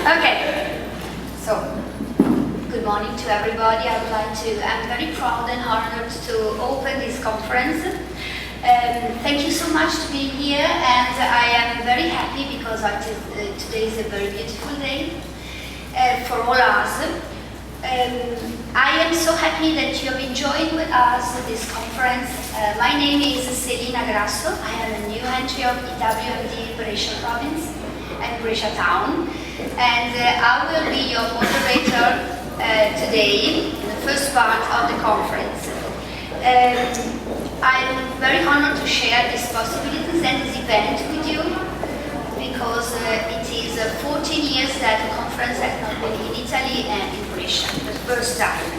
Okay, so good morning to everybody. I'm very proud and honored to open this conference. Thank you so much to be here, and I am very happy because today is a very beautiful day for all us. I am so happy that you have enjoyed with us this conference. My name is Selina Grasso. I am a new entry of EWMD Brescia province and Brescia town, and I will be your moderator today in the first part of the conference. I'm very honored to share these possibilities and this event with you because it is 14 years that the conference has not been in Italy and in Brescia, the first time.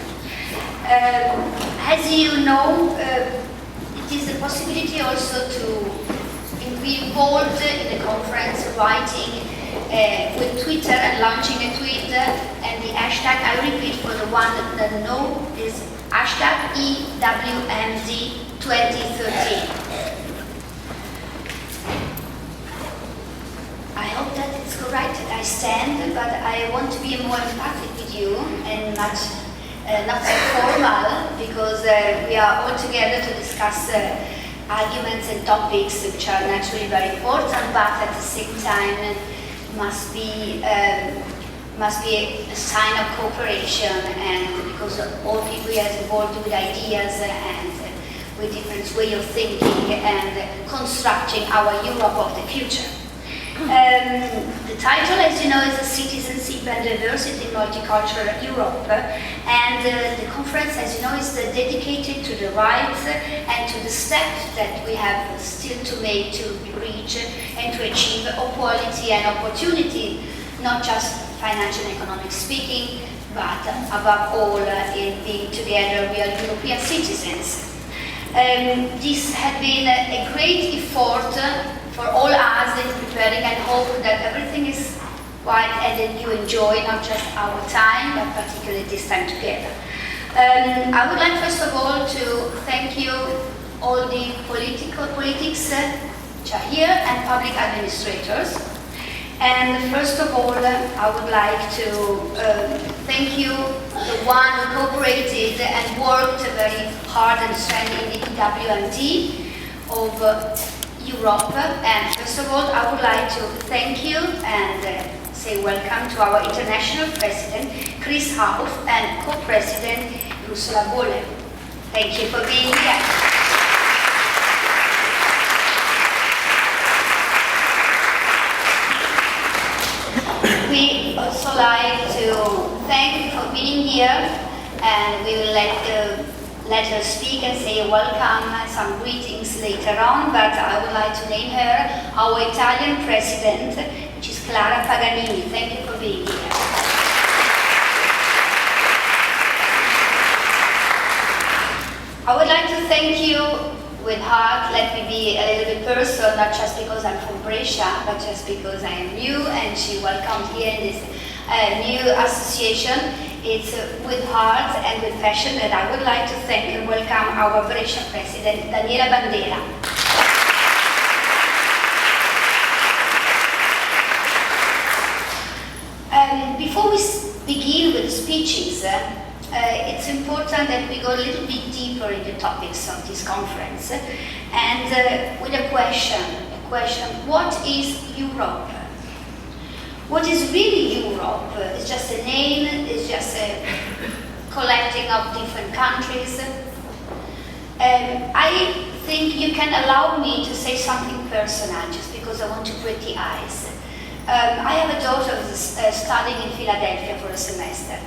As you know, it is a possibility also to be involved in the conference, writing with Twitter and launching a tweet, and the hashtag, I repeat for the one that know, is hashtag EWMD 2013. I hope that it's correct that I stand, but I want to be more empathic with you and not so formal, because we are all together to discuss arguments and topics which are naturally very important, but at the same time must be a sign of cooperation, and because all people are involved with ideas and with different way of thinking and constructing our Europe of the future. The title, as you know, is Citizenship and Diversity in Multicultural Europe, and the conference, as you know, is dedicated to the rights and to the steps that we have still to make to reach and to achieve equality and opportunity, not just financial and economic speaking, but above all in being together real European citizens. This has been a great effort for all us in preparing, and hope that everything is right and that you enjoy not just our time, but particularly this time together. I would like first of all to thank you, all the politics which are here, and public administrators. And first of all, I would like to thank you, the one who cooperated and worked very hard and strongly in the EWMD of Europe. And first of all, I would like to thank you and say welcome to our international president, Chris Hauff, and co-president, Ursula Bolle. Thank you for being here. We also like to thank you for being here, and we will let her speak and say welcome and some greetings later on, but I would like to name her our Italian president, which is Clara Paganini. Thank you for being here. I would like to thank you with heart. Let me be a little bit personal, not just because I'm from Brescia, but just because I am new and she welcomed here in this new association. It's with heart and with passion that I would like to thank and welcome our Brescia president, Daniela Bandera. Before we begin with the speeches, it's important that we go a little bit deeper in the topics of this conference, and with a question, what is Europe? What is really Europe? It's just a name, it's just a collecting of different countries. I think you can allow me to say something personal, just because I want to break the ice. I have a daughter who's studying in Philadelphia for a semester,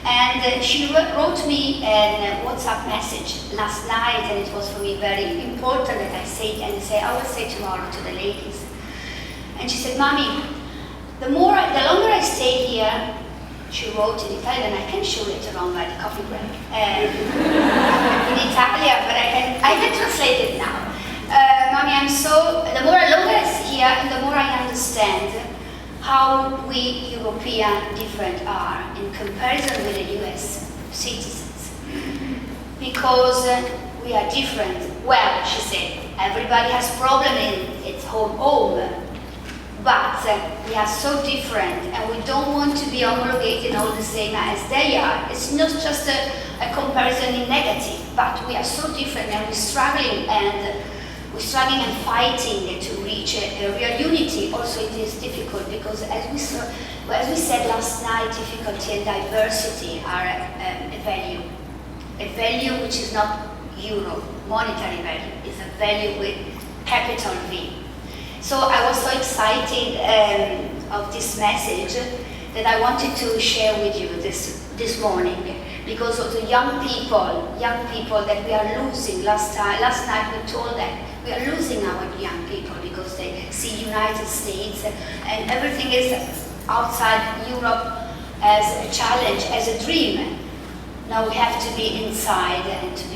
and she wrote me a WhatsApp message last night, and it was for me very important that I say it, and I will say tomorrow to the ladies. And she said, "Mommy, the longer I stay here," she wrote in Italian, I can show later on by the coffee break, in Italian, but I can translate it now. Mommy, the longer I stay here, the more I understand how we European different are in comparison with the US citizens. Because we are different. Well, she said, everybody has problem in its home, but we are so different, and we don't want to be homologated all the same as they are. It's not just a comparison in negative, but we are so different, and we're struggling and fighting to reach a real unity. Also, it is difficult because, as we said last night, difficulty and diversity are a value which is not euro, monetary value. It's a value with capital V. So I was so excited of this message that I wanted to share with you this morning, because of the young people that we are losing. Last night we told them we are losing our young people because they see United States and everything is outside Europe as a challenge, as a dream. Now we have to be inside and to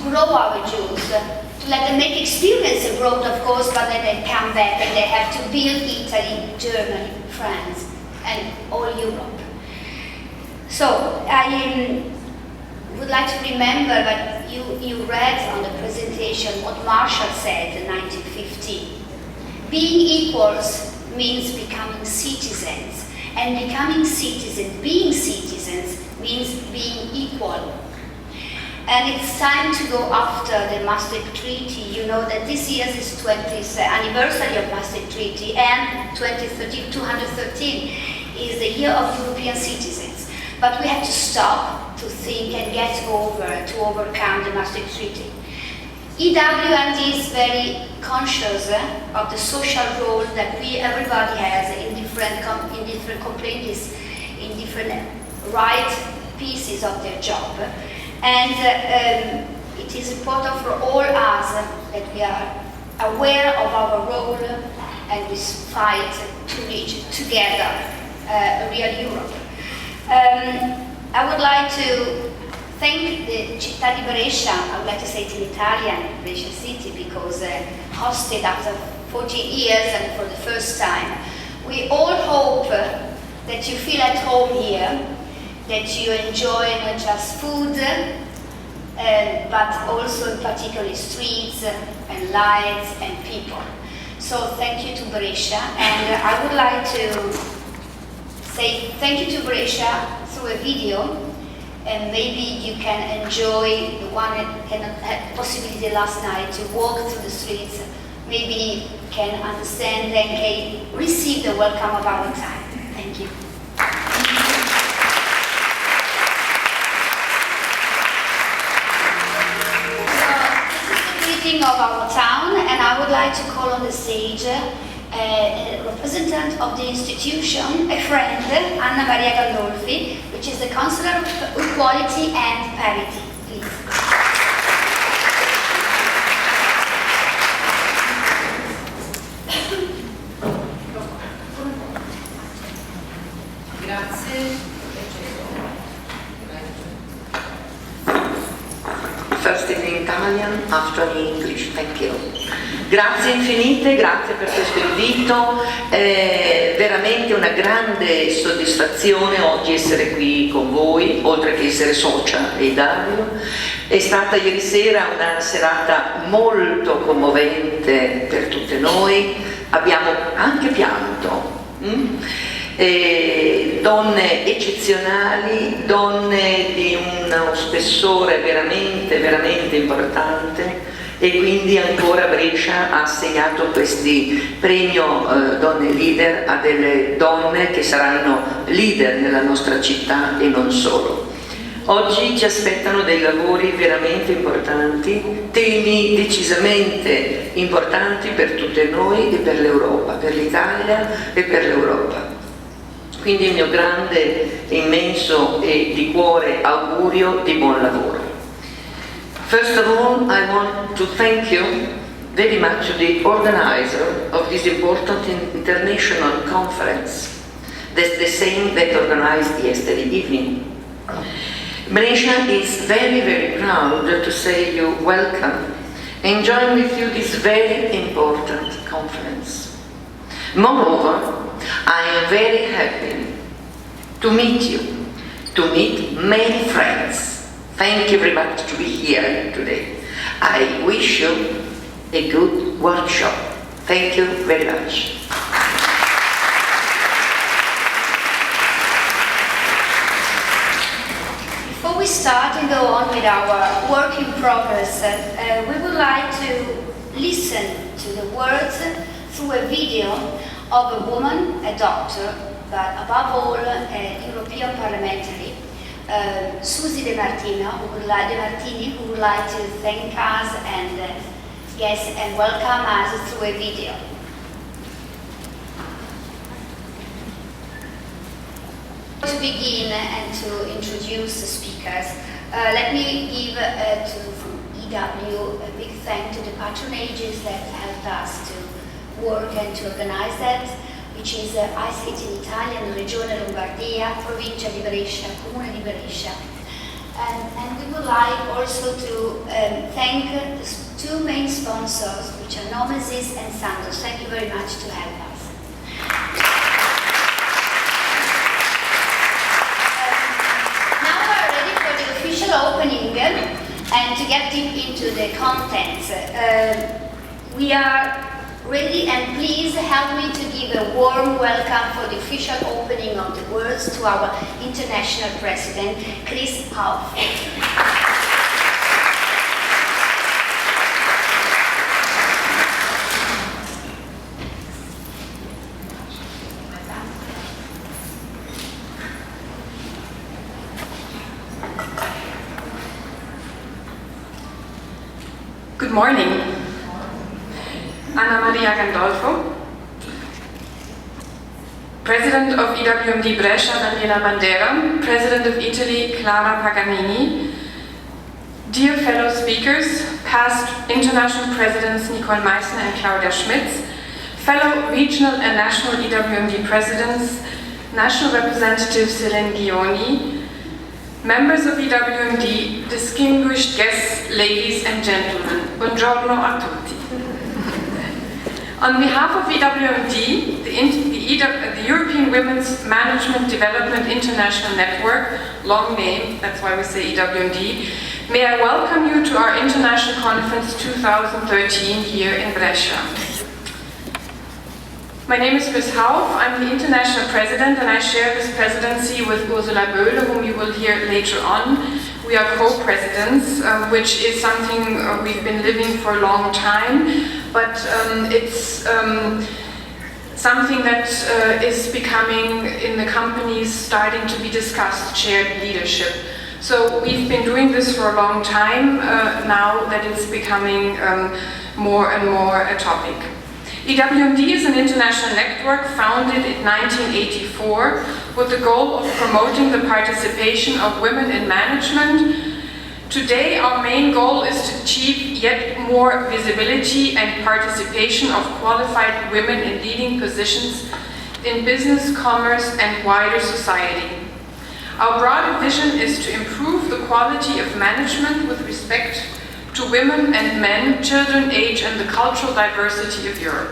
grow our Jews, to let them make experience abroad, of course, but then they come back and they have to build Italy, Germany, France, and all Europe. So I would like to remember that you read on the presentation what Marshall said in 1950. Being equals means becoming citizens, and being citizens means being equal. And it's time to go after the Maastricht Treaty. You know that this year is 20th anniversary of Maastricht Treaty, and 213 is the year of European citizens. But we have to stop to think and to overcome the Maastricht Treaty. EWMD is very conscious of the social role that everybody has in different complaints, in different right pieces of their job. And it is important for all us that we are aware of our role and we fight to reach together a real Europe. I would like to thank the Città di Brescia. I would like to say it in Italian, Brescia City, because hosted after 40 years and for the first time. We all hope that you feel at home here, that you enjoy not just food, but also particularly streets and lights and people. So thank you to Brescia, and I would like to say thank you to Brescia through a video, and maybe you can enjoy the one that cannot have possibility last night to walk through the streets, maybe can understand and can receive the welcome of our time. Thank you. Of our town, and I would like to call on the stage a representative of the institution, a friend, Anna Maria Gandolfi, which is the Counselor of Equality and Parity. Please. Grazie. First in Italian, after in English. Thank you. Grazie infinite, grazie per questo invito. È veramente una grande soddisfazione oggi essere qui con voi, oltre che essere socia e Dario. È stata ieri sera una serata molto commovente per tutte noi. Abbiamo anche pianto. Donne eccezionali, donne di uno spessore veramente, veramente importante, e quindi ancora Brescia ha assegnato questi premio Donne Leader a delle donne che saranno leader nella nostra città e non solo. Oggi ci aspettano dei lavori veramente importanti, temi decisamente importanti per tutte noi e per l'Europa, per l'Italia e per l'Europa. Quindi il mio grande, immenso e di cuore augurio di buon lavoro. First of all, I want to thank you very much to the organizer of this important international conference. That's the same that organized yesterday evening. Brescia is very, very proud to say you welcome and join with you this very important conference. Moreover, I am very happy to meet you, to meet many friends. Thank you very much to be here today. I wish you a good workshop. Thank you very much. start and go on with our work in progress, we would like to listen to the words through a video of a woman, a doctor, but above all a European parliamentary, Susie De Martini, who would like to thank us and and welcome us through a video. To begin and to introduce the speakers, let me give to EW a big thank to the patronages that helped us to work and to organize that, which is I say it in Italian, Regione Lombardia, Provincia di Brescia, Comune di Brescia. And we would like also to thank the two main sponsors, which are Nomesis and Santos. Thank you very much to help us. Now we're ready for the official opening and to get deep into the contents. We are ready, and please help me to give a warm welcome for the official opening of the words to our international president, Chris Hauff. Good morning. Anna Maria Gandolfo, President of EWMD Brescia, Daniela Bandera, President of Italy, Clara Paganini, dear fellow speakers, past international presidents Nicole Meissner and Claudia Schmitz, fellow regional and national EWMD presidents, national representative Céline Guioni, members of EWMD, distinguished guests, ladies and gentlemen, buongiorno a tutti. On behalf of EWMD, the European Women's Management Development International Network, long name, that's why we say EWMD, may I welcome you to our International Conference 2013 here in Brescia. My name is Chris Hauff, I'm the International President, and I share this presidency with Ursula Böhle, whom you will hear later on. We are co-presidents, which is something we've been living for a long time, but it's something that is becoming in the companies starting to be discussed, shared leadership. So we've been doing this for a long time now that it's becoming more and more a topic. EWMD is an international network founded in 1984 with the goal of promoting the participation of women in management. Today, our main goal is to achieve yet more visibility and participation of qualified women in leading positions in business, commerce, and wider society. Our broader vision is to improve the quality of management with respect to women and men, children, age, and the cultural diversity of Europe.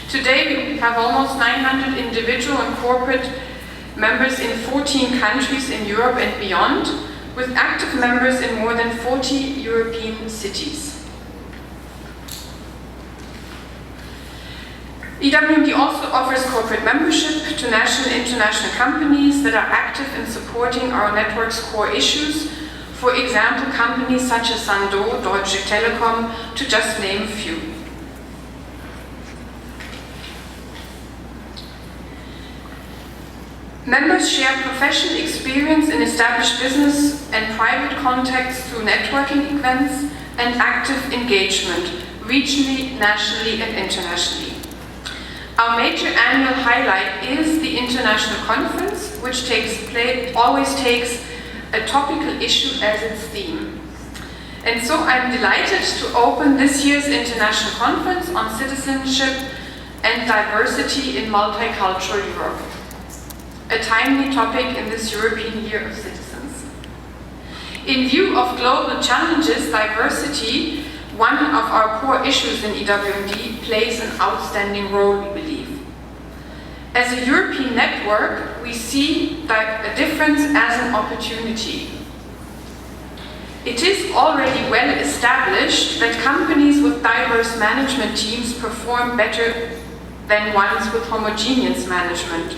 Today we have almost 900 individual and corporate members in 14 countries in Europe and beyond, with active members in more than 40 European cities. EWMD also offers corporate membership to national and international companies that are active in supporting our network's core issues. For example, companies such as Sandoz, Deutsche Telekom, to just name a few. Members share professional experience in established business and private contacts through networking events and active engagement, regionally, nationally, and internationally. Our major annual highlight is the International Conference, which always takes a topical issue as its theme. And so I'm delighted to open this year's International Conference on Citizenship and Diversity in Multicultural Europe, a timely topic in this European Year of Citizens. In view of global challenges, diversity, one of our core issues in EWMD, plays an outstanding role, we believe. As a European network, we see a difference as an opportunity. It is already well established that companies with diverse management teams perform better than ones with homogeneous management.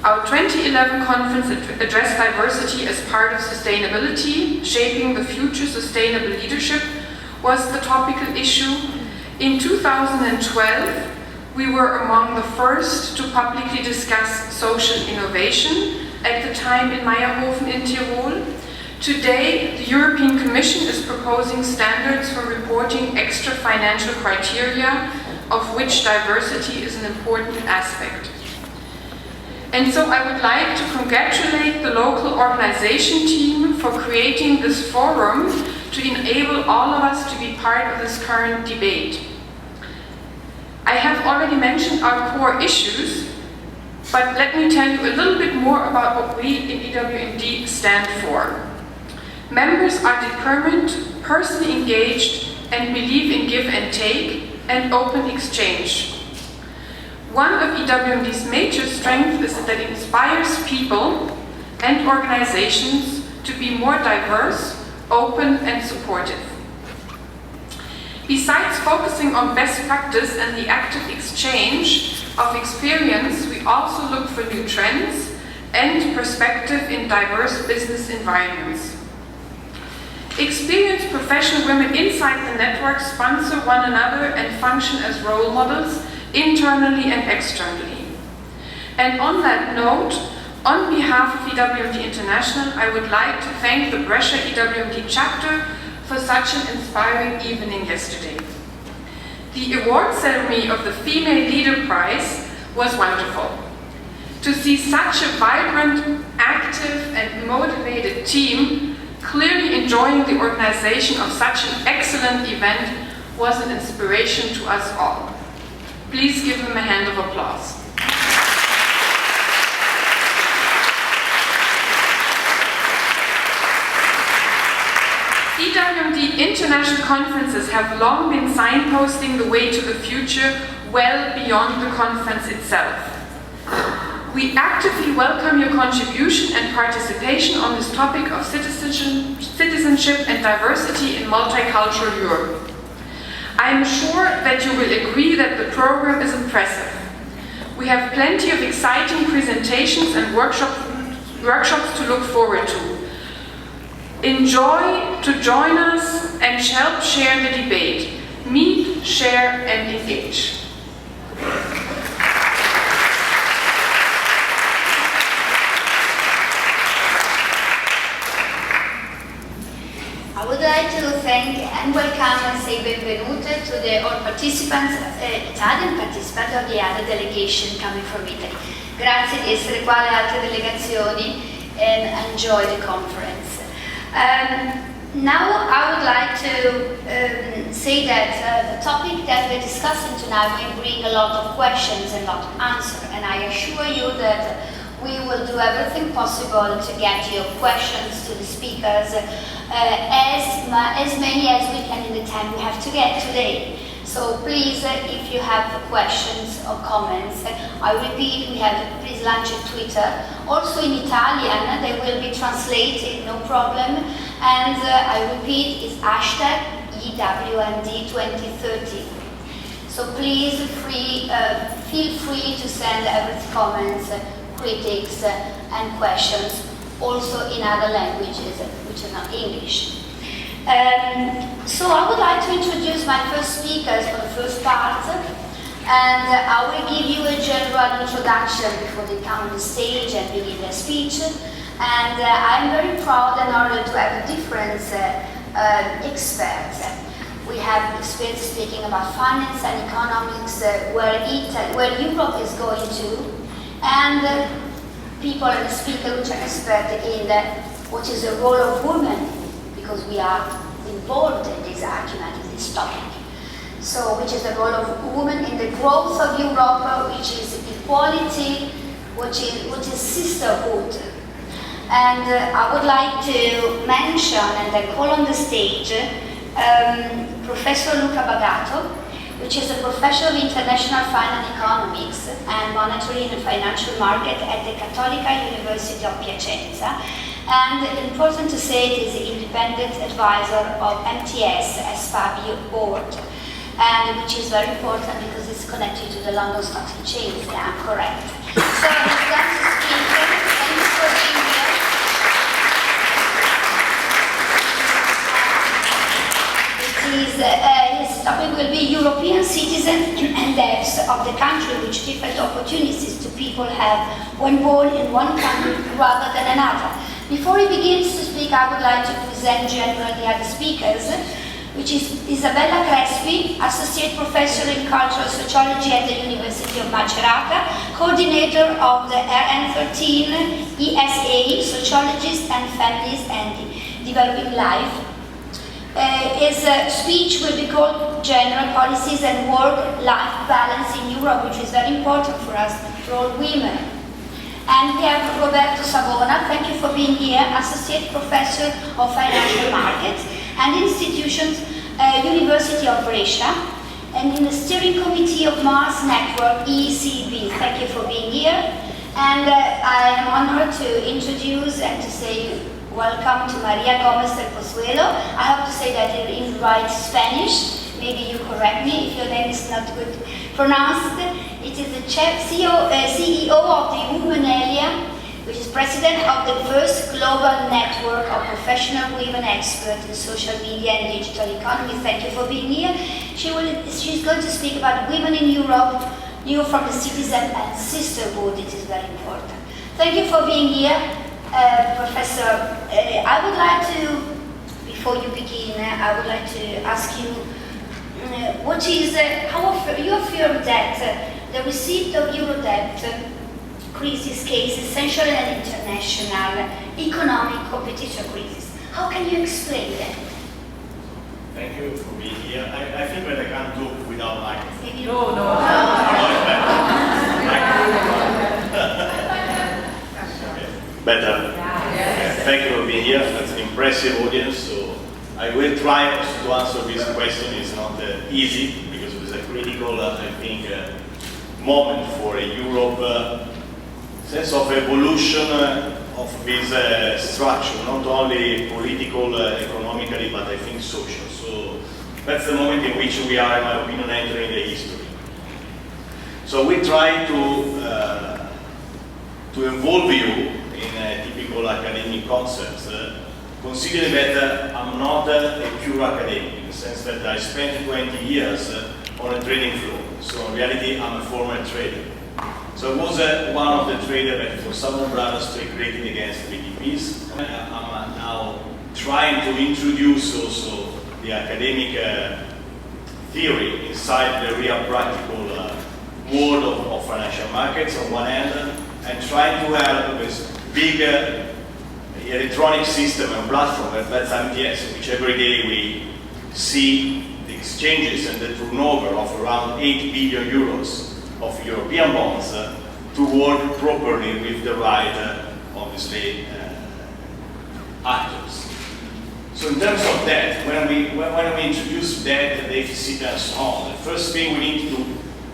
Our 2011 conference addressed diversity as part of sustainability, shaping the future sustainable leadership was the topical issue. In 2012, we were among the first to publicly discuss social innovation, at the time in Meierhofen in Tirol. Today, the European Commission is proposing standards for reporting extra financial criteria, of which diversity is an important aspect. And so I would like to congratulate the local organization team for creating this forum to enable all of us to be part of this current debate. I have already mentioned our core issues, but let me tell you a little bit more about what we in EWMD stand for. Members are determined, personally engaged, and believe in give and take and open exchange. One of EWMD's major strengths is that it inspires people and organizations to be more diverse, open, and supportive. Besides focusing on best practice and the active exchange of experience, we also look for new trends and perspective in diverse business environments. Experienced professional women inside the network sponsor one another and function as role models internally and externally. And on that note, on behalf of EWMD International, I would like to thank the Brescia EWMD chapter for such an inspiring evening yesterday. The award ceremony of the Female Leader Prize was wonderful. To see such a vibrant, active and motivated team clearly enjoying the organization of such an excellent event was an inspiration to us all. Please give them a hand of applause. EWMD international conferences have long been signposting the way to the future well beyond the conference itself. We actively welcome your contribution and participation on this topic of citizenship and diversity in multicultural Europe. I am sure that you will agree that the program is impressive. We have plenty of exciting presentations and workshops to look forward to. Enjoy to join us and help share the debate. Meet, share and engage. I would like to thank and welcome and say benvenute to all participants, Italian participants of the other delegation coming from Italy. Grazie di essere qua alle altre delegazioni and enjoy the conference. Now I would like to say that the topic that we're discussing tonight will bring a lot of questions and a lot of answers, and I assure you that we will do everything possible to get your questions to the speakers, as many as we can in the time we have to get today. So please, if you have questions or comments, I repeat, we have please launch a Twitter. Also in Italian, they will be translated, no problem. And I repeat, it's hashtag EWMD 2030. So please feel free to send every comments, critics and questions, also in other languages, which are not English. So I would like to introduce my first speakers for the first part, and I will give you a general introduction before they come on the stage and begin their speech. And I'm very proud and honored to have different experts. We have experts speaking about finance and economics, where Europe is going to, and people and speakers which are experts in what is the role of women, because we are involved in this argument, in this topic. So, which is the role of women in the growth of Europe, which is equality, which is sisterhood. And I would like to mention and then call on the stage Professor Luca Bagato, which is a professor of international finance economics and monetary and financial market at the Cattolica University of Piacenza. And important to say it is the independent advisor of MTS Espabio board, and which is very important because it's connected to the London Stock Exchange, if I'm correct. So he's going to speak His topic will be European citizens and devs of the country, which different opportunities do people have when born in one country rather than another. Before he begins to speak, I would like to present generally the other speakers, which is Isabella Crespi, Associate Professor in Cultural Sociology at the University of Macerata, Coordinator of the RN13 ESA, Sociologist and Families and Developing Life. His speech will be called General Policies and Work-Life Balance in Europe, which is very important for us, for all women. And we have Roberto Savona, thank you for being here, Associate Professor of Financial Markets and Institutions, University of Brescia, and in the Steering Committee of Mars Network, ECB. Thank you for being here. And I am honored to introduce and to say welcome to Maria Gomez del Pozuelo. I have to say that it is right Spanish. Maybe you correct me if your name is not good pronounced. It is the CEO of the Women Area, which is president of the first global network of professional women experts in social media and digital economy. Thank you for being here. She's going to speak about women in Europe, new from the Citizen and Sisterhood. It is very important. Thank you for being here, Professor. I would like to, before you begin, I would like to ask you, what is, you affirm that the receipt of Euro debt crisis case essential and international economic competition crisis. How can you explain that? Thank you for being here. I think that I can't talk without microphone. No. Better. Thank you for being here. That's an impressive audience. So I will try to answer this question. It's not easy because it is a critical, I think, moment for Europe. Sense of evolution of this structure, not only political, economically, but I think social. So that's the moment in which we are, in my opinion, entering the history. So we try to involve you in typical academic concepts, considering that I'm not a pure academic, in the sense that I spent 20 years on a trading floor. So in reality, I'm a former trader. So I was one of the traders that for Salomon Brothers speculated against BTPs. I'm now trying to introduce also the academic theory inside the real practical world of financial markets on one hand, and trying to help this big electronic system and platform that's MTS, which every day we see the exchanges and the turnover of around 8 billion euros of European bonds to work properly with the right, obviously, actors. So in terms of debt, when we introduce debt, deficit, and so on, the first thing we need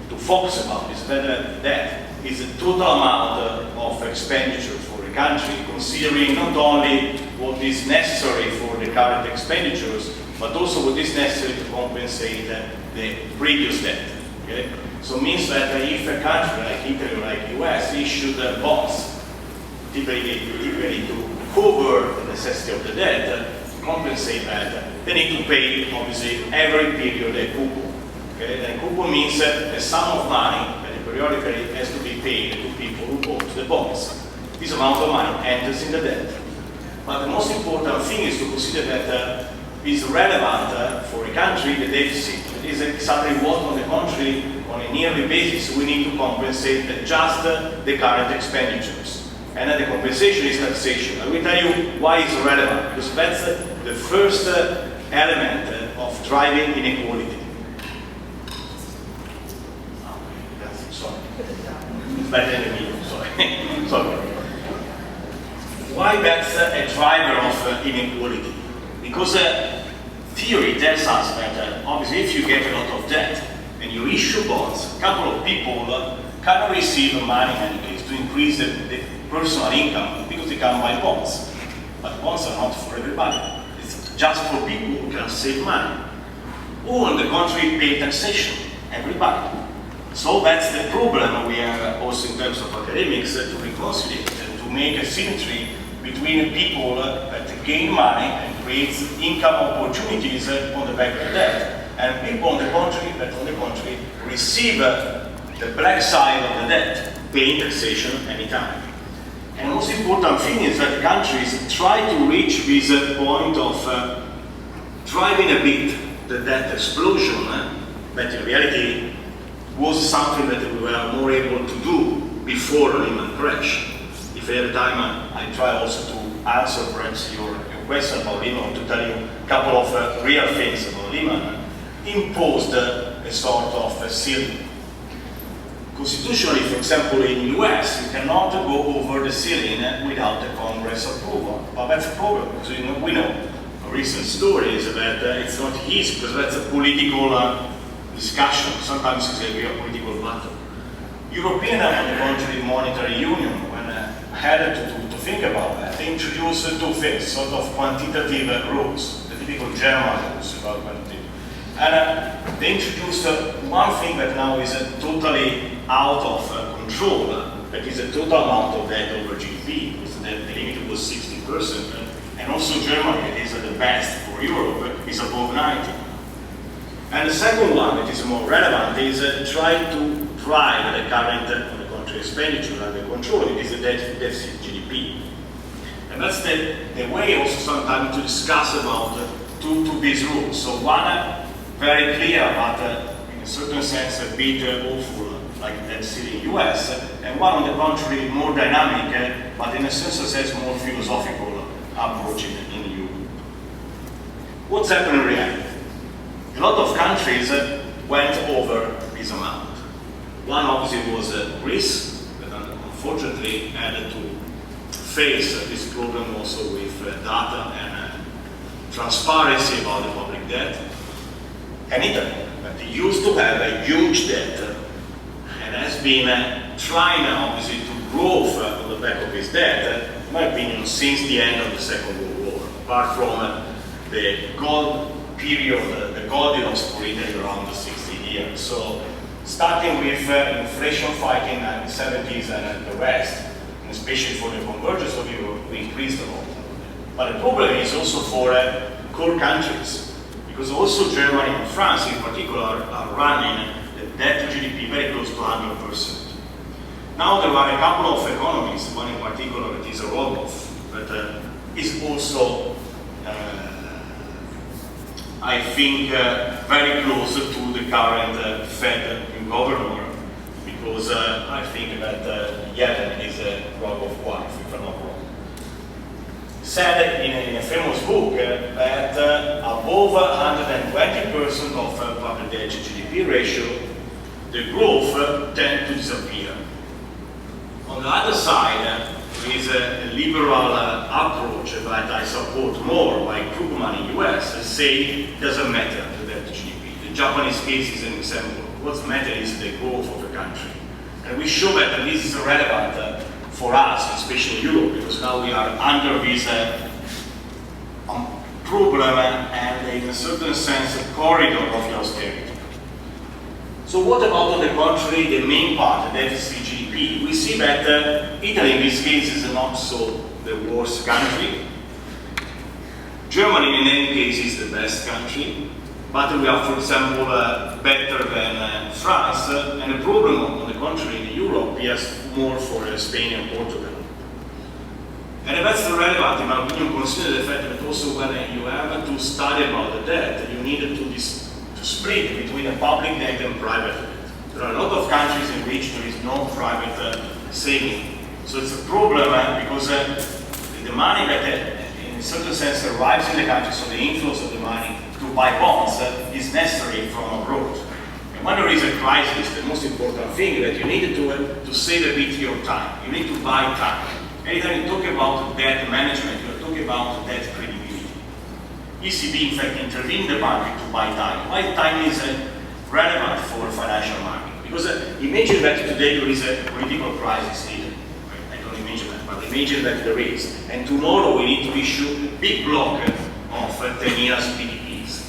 to focus about is that debt is the total amount of expenditure for a country, considering not only what is necessary for the current expenditures, but also what is necessary to compensate the previous debt. Okay? So it means that if a country like Italy or like the US issued bonds, typically to cover the necessity of the debt, to compensate that, they need to pay, obviously, every period a coupon. Okay? And coupon means a sum of money that periodically has to be paid to people who bought the bonds. This amount of money enters in the debt. But the most important thing is to consider that is relevant for a country, the deficit. It is exactly what, on the contrary, on a yearly basis, we need to compensate just the current expenditures. And then the compensation is taxation. I will tell you why it's relevant, because that's the first element of driving inequality. Sorry. It's better than the medium, sorry. Sorry. Why that's a driver of inequality? Because theory tells us that obviously if you get a lot of debt and you issue bonds, a couple of people can receive money in any case to increase the personal income because they can buy bonds. But bonds are not for everybody. It's just for people who can save money. Or on the contrary, pay taxation, everybody. So that's the problem we are also in terms of academics to reconcile and to make a symmetry between people that gain money and creates income opportunities on the back of that. And people on the contrary, receive the black side of the debt, paying taxation anytime. And the most important thing is that countries try to reach this point of driving a bit the debt explosion, but in reality was something that we were more able to do before Lehman crash. If I have time, I try also to answer perhaps your question about Lehman, to tell you a couple of real things about Lehman. Imposed a sort of ceiling. Constitutionally, for example, in the US, you cannot go over the ceiling without the Congress approval. But that's a problem, because we know a recent story is that it's not easy, because that's a political discussion. Sometimes it's a real political battle. European, on the contrary, monetary union, when had to think about that, they introduced two things, sort of quantitative rules, the typical German rules about quantitative. And they introduced one thing that now is totally out of control, that is the total amount of debt over GDP, because the limit was 60%, and also Germany is the best for Europe, is above 90%. And the second one that is more relevant is try to drive the current, on the contrary, expenditure under control. It is the deficit GDP. And that's the way also sometimes to discuss about two these rules. So one, very clear, but in a certain sense a bit awful, like that city in the US, and one on the contrary more dynamic, but in a certain sense more philosophical approach in Europe. What's happened in reality? A lot of countries went over this amount. One obviously was Greece, that unfortunately had to face this problem also with data and transparency about the public debt. And Italy, that used to have a huge debt and has been trying obviously to grow on the back of its debt, in my opinion, since the end of the Second World War, apart from the gold period, the Goldilocks for Italy around the 60 years. So starting with inflation fighting in the 70s and the rest, and especially for the convergence of Europe, we increased a lot. But the problem is also for core countries, because also Germany and France in particular are running the debt to GDP very close to 100%. Now there are a couple of economies, one in particular that is a Rogoff, but is also, I think, very close to the current Fed governor, because I think that Yellen is a Rogoff wife, if I'm not wrong. Said in a famous book that above 120% of public debt to GDP ratio, the growth tends to disappear. On the other side, there is a liberal approach that I support more, like Krugman in the US, that say it doesn't matter the debt to GDP. The Japanese case is an example. What matters is the growth of the country. And we show that this is relevant for us, especially Europe, because now we are under this problem and in a certain sense a corridor of the austerity. So what about, on the contrary, the main part, the deficit GDP? We see that Italy in this case is not so the worst country. Germany in any case is the best country, but we are, for example, better than France, and the problem, on the contrary, in Europe is more for Spain and Portugal. And that's relevant, in my opinion, consider the fact that also when you have to study about the debt, you need to split between the public debt and private debt. There are a lot of countries in which there is no private saving. So it's a problem because the money that, in a certain sense, arrives in the country, so the inflows of the money to buy bonds is necessary from abroad. And when there is a crisis, the most important thing is that you need to save a bit your time. You need to buy time. Anytime you talk about debt management, you are talking about debt credibility. ECB, in fact, intervened in the market to buy time. Why time is relevant for financial market? Because imagine that today there is a political crisis in Italy. I don't imagine that, but imagine that there is. And tomorrow we need to issue a big block of 10 years PDPs.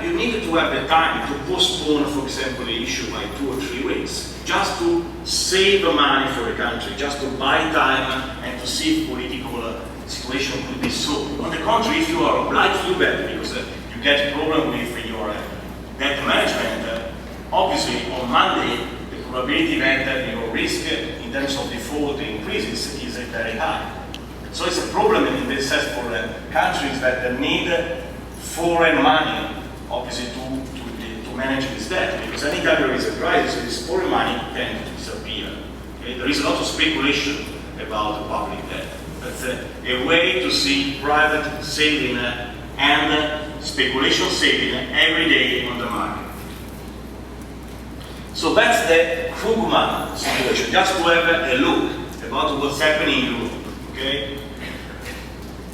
You need to have the time to postpone, for example, the issue by 2 or 3 weeks, just to save money for the country, just to buy time and to see if political situation could be solved. On the contrary, if you are obliged to do that because you get a problem with your debt management, obviously on Monday, the probability that your risk in terms of default increases is very high. So it's a problem in this sense for countries that need foreign money, obviously, to manage this debt. Because anytime there is a crisis, this foreign money tends to disappear. Okay? There is a lot of speculation about public debt. That's a way to see private saving and speculation saving every day on the market. So that's the Krugman situation, just to have a look about what's happening in Europe. Okay?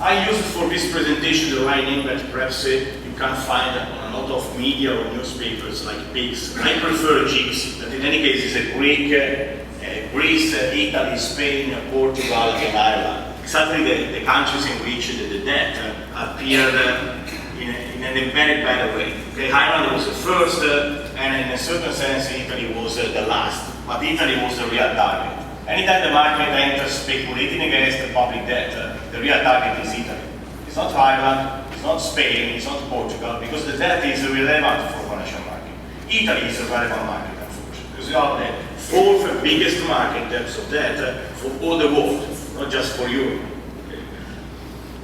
I used for this presentation the right name that perhaps you can find on a lot of media or newspapers like PIGS. I prefer GIGS, that in any case is a Greek, Greece, Italy, Spain, Portugal, and Ireland. Exactly the countries in which the debt appeared in a very bad way. Okay, Ireland was the first, and in a certain sense Italy was the last, but Italy was the real target. Anytime the market enters speculating against the public debt, the real target is Italy. It's not Ireland, it's not Spain, it's not Portugal, because the debt is irrelevant for the financial market. Italy is a relevant market, unfortunately, because we are the fourth biggest market in terms of debt for all the world, not just for Europe. Okay.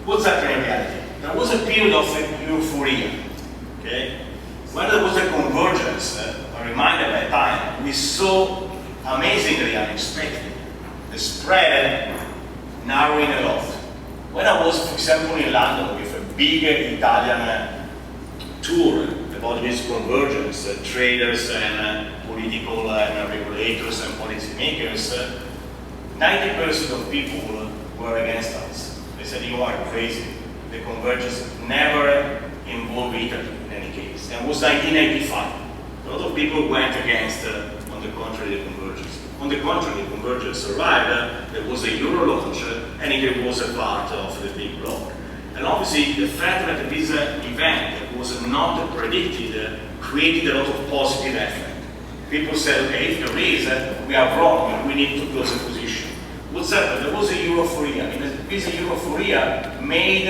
What's happening in reality? There was a period of euphoria. Okay? When there was a convergence, I remind at that time, we saw amazingly unexpected the spread narrowing a lot. When I was, for example, in London with a big Italian tour about this convergence, traders and political and regulators and policymakers, 90% of people were against us. They said, you are crazy. The convergence never involved Italy in any case. And it was 1985. A lot of people went against, on the contrary, the convergence. On the contrary, the convergence arrived, there was a euro launch, and it was a part of the big bloc. And obviously, the fact that this event was not predicted created a lot of positive effect. People said, okay, if there is, we are wrong, we need to close the position. What's happened? There was a euphoria. And this euphoria made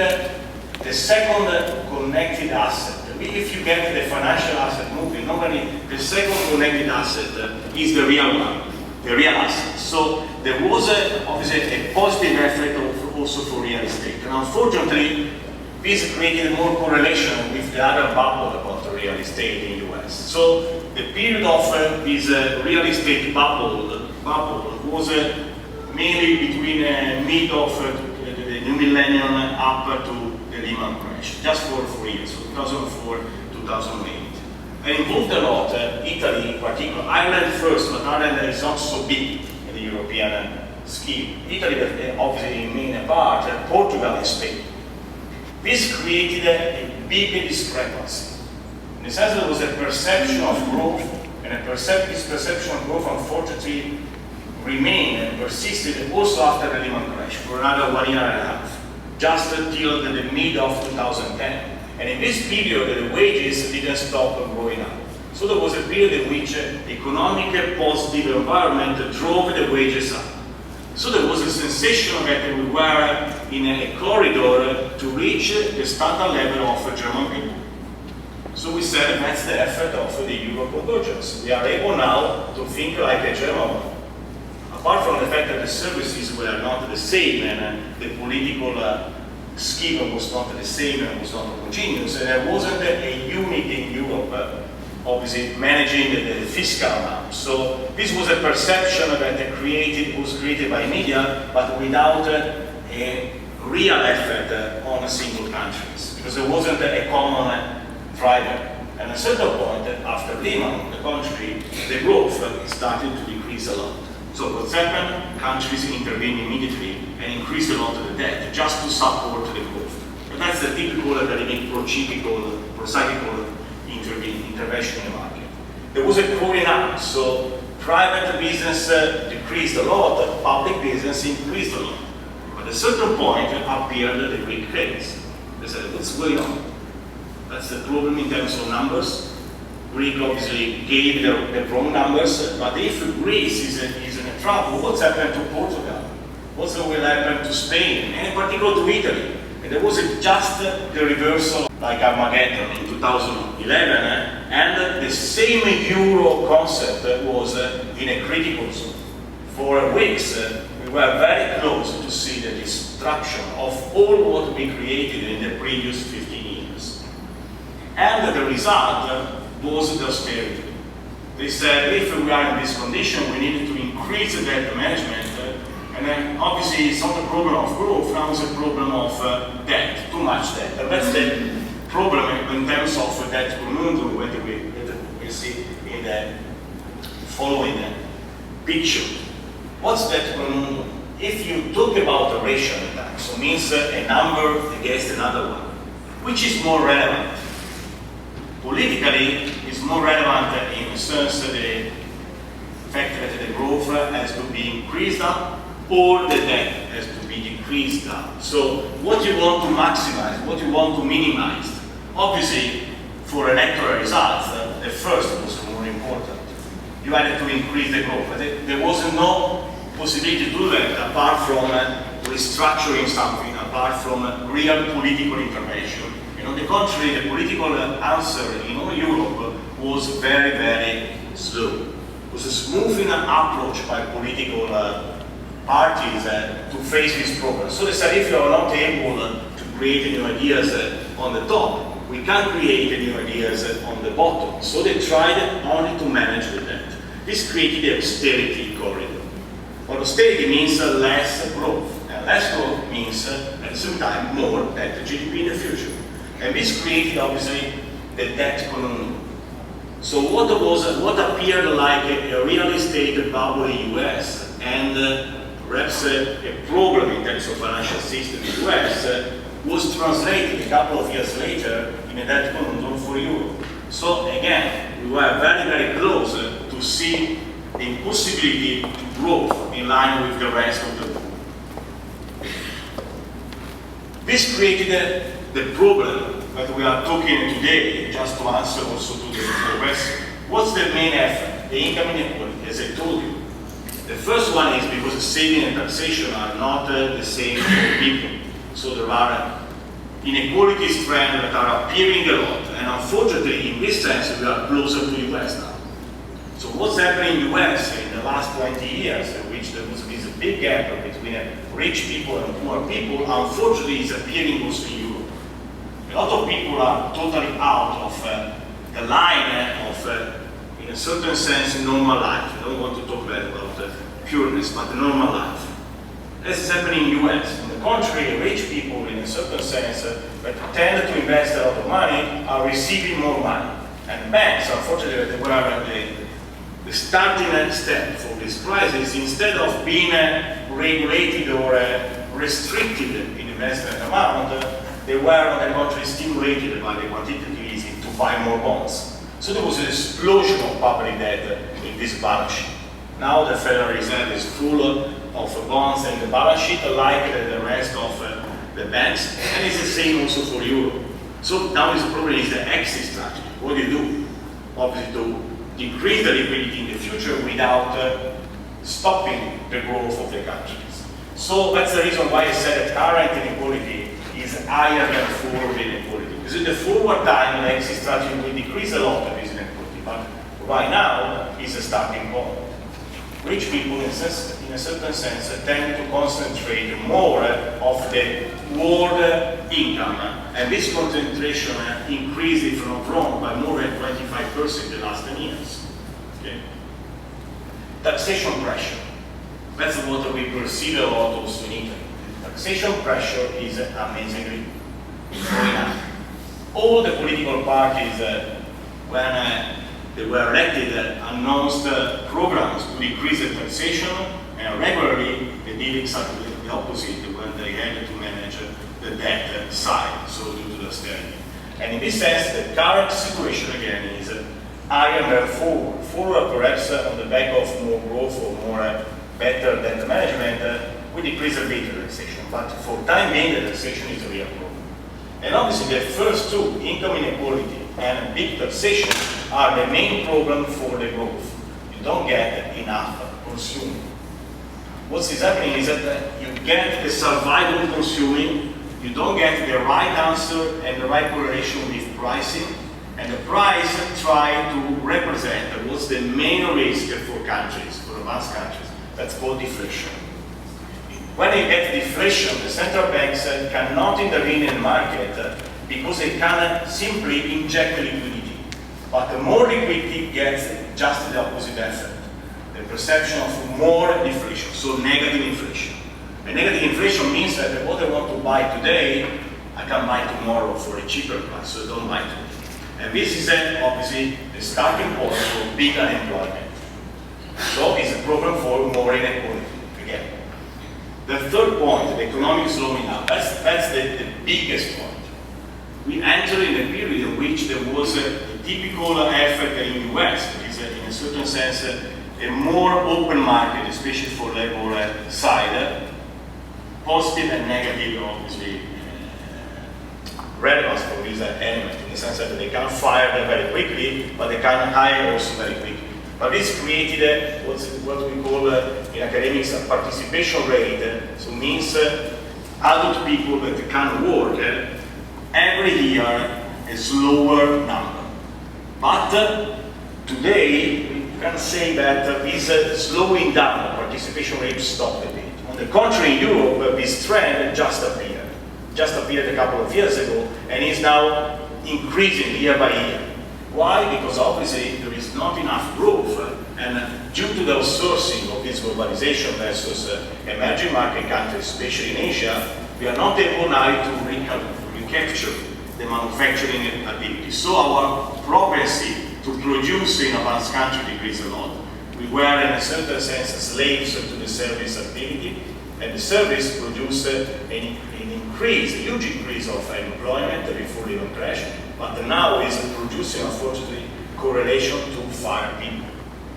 the second connected asset. If you get the financial asset moving, normally the second connected asset is the real one, the real asset. So there was obviously a positive effect also for real estate. And unfortunately, this created more correlation with the other bubble about the real estate in the US. So the period of this real estate bubble was mainly between mid of the new millennium up to the Lehman crash, just for 4 years, so 2004, 2008. And involved a lot, Italy in particular, Ireland first, but Ireland is not so big in the European scheme. Italy obviously in main part, Portugal and Spain. This created a big discrepancy. In the sense that there was a perception of growth, and this perception of growth unfortunately remained and persisted also after the Lehman crash for another 1 year and a half, just until the mid of 2010. And in this period, the wages didn't stop going up. So there was a period in which economic positive environment drove the wages up. So there was a sensation that we were in a corridor to reach the standard level of German people. So we said that's the effect of the euro convergence. We are able now to think like a German one. Apart from the fact that the services were not the same and the political scheme was not the same and was not homogeneous, and there wasn't a unity in Europe, obviously managing the fiscal amount. So this was a perception that was created by media, but without a real effect on single countries, because there wasn't a common driver. And at a certain point, after Lehman, on the contrary, the growth started to decrease a lot. So what's happened? Countries intervened immediately and increased a lot of the debt just to support the growth. And that's the typical academic pro-cyclical intervention in the market. There was a cooling up, so private business decreased a lot, public business increased a lot. But at a certain point appeared the Greek case. They said, what's going on? That's the problem in terms of numbers. Greek obviously gave the wrong numbers, but if Greece is in trouble, what's happened to Portugal? What will happen to Spain, and in particular to Italy? And there was just the reversal, like Armageddon in 2011, and the same euro concept was in a critical zone. For weeks, we were very close to see the destruction of all what we created in the previous 15 years. And the result was the austerity. They said, if we are in this condition, we need to increase the debt management, and then obviously it's not a problem of growth, now it's a problem of debt, too much debt. And that's the problem in terms of debt conundrum that we see in the following picture. What's debt conundrum? If you talk about a ratio attack, so means a number against another one, which is more relevant? Politically, it's more relevant in the sense that the fact that the growth has to be increased up or the debt has to be decreased down. So what you want to maximize, what you want to minimize, obviously for electoral results, the first was more important. You had to increase the growth, but there was no possibility to do that apart from restructuring something, apart from real political intervention. And on the contrary, the political answer in all Europe was very, very slow. It was a smoothing approach by political parties to face this problem. So they said, if you are not able to create new ideas on the top, we can't create new ideas on the bottom. So they tried only to manage with that. This created the austerity corridor. But austerity means less growth, and less growth means at the same time more debt to GDP in the future. And this created obviously the debt conundrum. So what appeared like a real estate bubble in the US and perhaps a problem in terms of financial system in the US was translated a couple of years later in a debt conundrum for Europe. So again, we were very, very close to see the impossibility to grow in line with the rest of the world. This created the problem that we are talking today, just to answer also to the question. What's the main effect? The income inequality, as I told you. The first one is because saving and taxation are not the same for people. So there are inequalities trends that are appearing a lot, and unfortunately, in this sense, we are closer to the US now. So what's happening in the US in the last 20 years, in which there was this big gap between rich people and poor people, unfortunately is appearing also in Europe. A lot of people are totally out of the line of, in a certain sense, normal life. I don't want to talk about pureness, but the normal life. This is happening in the US. On the contrary, rich people, in a certain sense, that tend to invest a lot of money, are receiving more money. And banks, unfortunately, they were the starting step for this crisis, instead of being regulated or restricted in investment amount, they were, on the contrary, stimulated by the quantitative easing to buy more bonds. So there was an explosion of public debt in this balance sheet. Now the Federal Reserve is full of bonds in the balance sheet, like the rest of the banks, and it's the same also for Europe. So now the problem is the exit strategy. What do you do? Obviously to decrease the liquidity in the future without stopping the growth of the countries. So that's the reason why I said that current inequality is higher than forward inequality. Because in the forward time, the exit strategy will decrease a lot of this inequality, but right now is a starting point. Rich people, in a certain sense, tend to concentrate more of the world income, and this concentration increased, if not wrong, by more than 25% in the last 10 years. Okay? Taxation pressure. That's what we perceive a lot also in Italy. Taxation pressure is amazingly going up. All the political parties, when they were elected, announced programs to decrease the taxation, and regularly they did exactly the opposite when they had to manage the debt side, so due to the austerity. And in this sense, the current situation again is higher than forward. Forward, perhaps on the back of more growth or more better debt management, we decrease a bit the taxation, but for time being, the taxation is a real problem. And obviously, the first two, income inequality and big taxation, are the main problem for the growth. You don't get enough consuming. what is happening is that you get the survival consuming, you don't get the right answer and the right correlation with pricing, and the price try to represent what's the main risk for countries, for advanced countries. That's called deflation. When you get deflation, the central banks cannot intervene in the market because they can simply inject liquidity. But the more liquidity gets just the opposite effect. The perception of more deflation, so negative inflation. And negative inflation means that what I want to buy today, I can buy tomorrow for a cheaper price, so don't buy today. And this is obviously the starting point for big unemployment. So it's a problem for more inequality, again. The third point, the economic slowing down, that's the biggest point. We entered in a period in which there was a typical effect in the US, which is in a certain sense a more open market, especially for labor side, positive and negative, obviously, relevance for this element, in the sense that they can fire them very quickly, but they can hire also very quickly. But this created what we call in academics a participation rate, so means adult people that can work every year a slower number. But today we can say that this slowing down the participation rate stopped a bit. On the contrary, in Europe, this trend just appeared a couple of years ago and is now increasing year by year. Why? Because obviously there is not enough growth, and due to the outsourcing of this globalization versus emerging market countries, especially in Asia, we are not able now to recapture the manufacturing activity. So our propensity to produce in advanced countries decreased a lot. We were in a certain sense slaves to the service activity, and the service produced a huge increase of employment before the even crash, but now is producing, unfortunately, correlation to fire people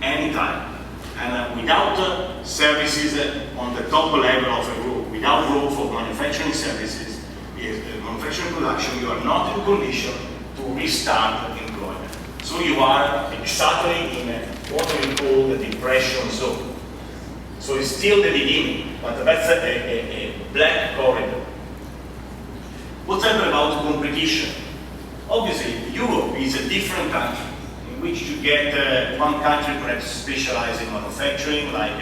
anytime. And without services on the top level of a group, without growth of manufacturing services, manufacturing production, you are not in condition to restart employment. So you are exactly in what we call the depression zone. So it's still the beginning, but that's a black corridor. What's happened about competition? Obviously, Europe is a different country in which you get one country perhaps specialized in manufacturing, like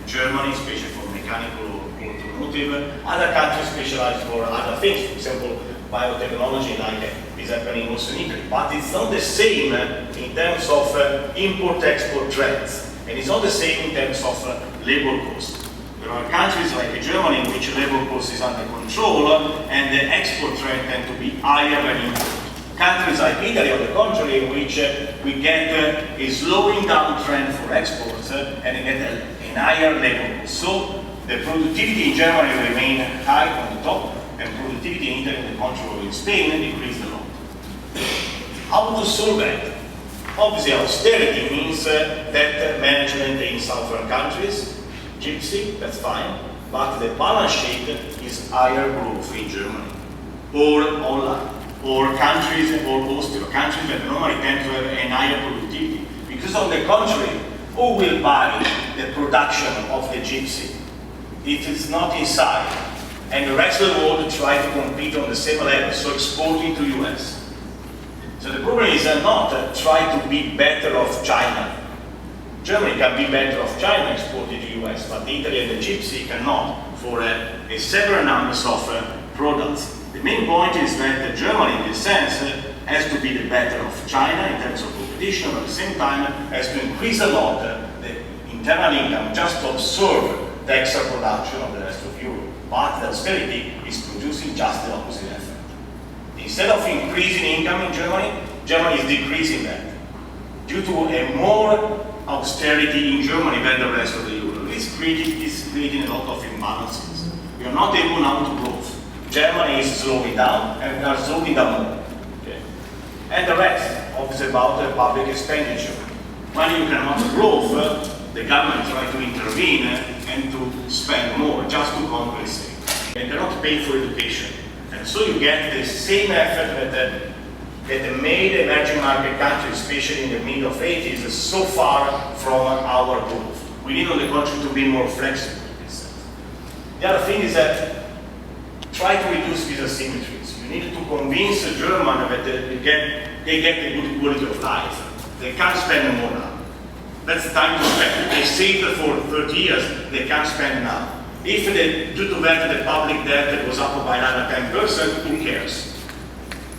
Germany, especially for mechanical or automotive. Other countries specialized for other things, for example, biotechnology, like is happening also in Italy. But it's not the same in terms of import-export trends, and it's not the same in terms of labor cost. There are countries like Germany in which labor cost is under control and the export trend tend to be higher than import. Countries like Italy, on the contrary, in which we get a slowing down trend for exports and get a higher labor cost. So the productivity in Germany remained high on the top, and productivity in Italy, on the contrary, in Spain decreased a lot. How to solve that? Obviously, austerity means that management in southern countries, gypsy, that's fine, but the balance sheet is higher growth in Germany, or Holland, or countries, or Austria, countries that normally tend to have a higher productivity. Because on the contrary, who will buy the production of the gypsy if it's not inside? And the rest of the world try to compete on the same level, so exporting to US. So the problem is not try to be better off China. Germany can be better off China exporting to the US, but Italy and the gypsy cannot for a several numbers of products. The main point is that Germany, in this sense, has to be the better of China in terms of competition, but at the same time has to increase a lot the internal income just to absorb the extra production of the rest of Europe. But the austerity is producing just the opposite effect. Instead of increasing income in Germany, Germany is decreasing that due to a more austerity in Germany than the rest of the Euro. This is creating a lot of imbalances. We are not able now to grow. Germany is slowing down, and we are slowing down more. Okay. And the rest, obviously, about the public expenditure. When you cannot grow, the government tries to intervene and to spend more just to compensate. They cannot pay for education. And so you get the same effect that made emerging market countries, especially in the mid-80s, so far from our growth. We need, on the contrary, to be more flexible in this The other thing is that try to reduce these asymmetries. You need to convince a German that they get a good quality of life. They can't spend more now. That's the time to spend. They saved for 30 years, they can't spend now. If due to that the public debt goes up by another 10%, who cares?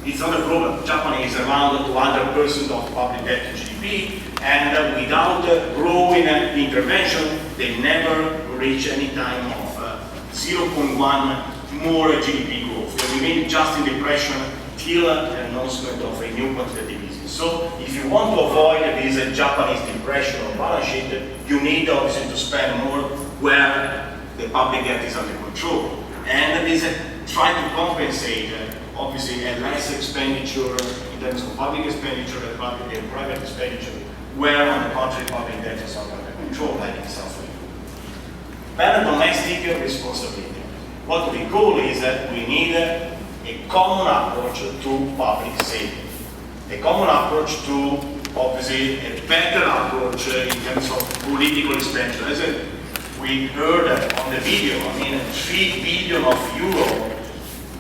It's not a problem. Japan is around 200% of public debt to GDP, and without growing intervention, they never reach any time of 0.1 more GDP growth. They remain just in depression till an announcement of a new quantitative easing. So if you want to avoid this Japanese depression of balance sheet, you need obviously to spend more where the public debt is under control. And this try to compensate obviously a less expenditure in terms of public expenditure and private expenditure, where on the contrary public debt is under control, like in South Africa. Better domestic responsibility. What we call is that we need a common approach to public saving. A common approach to, obviously, a better approach in terms of political expenditure. As we heard on the video, I mean, 3 billion of euro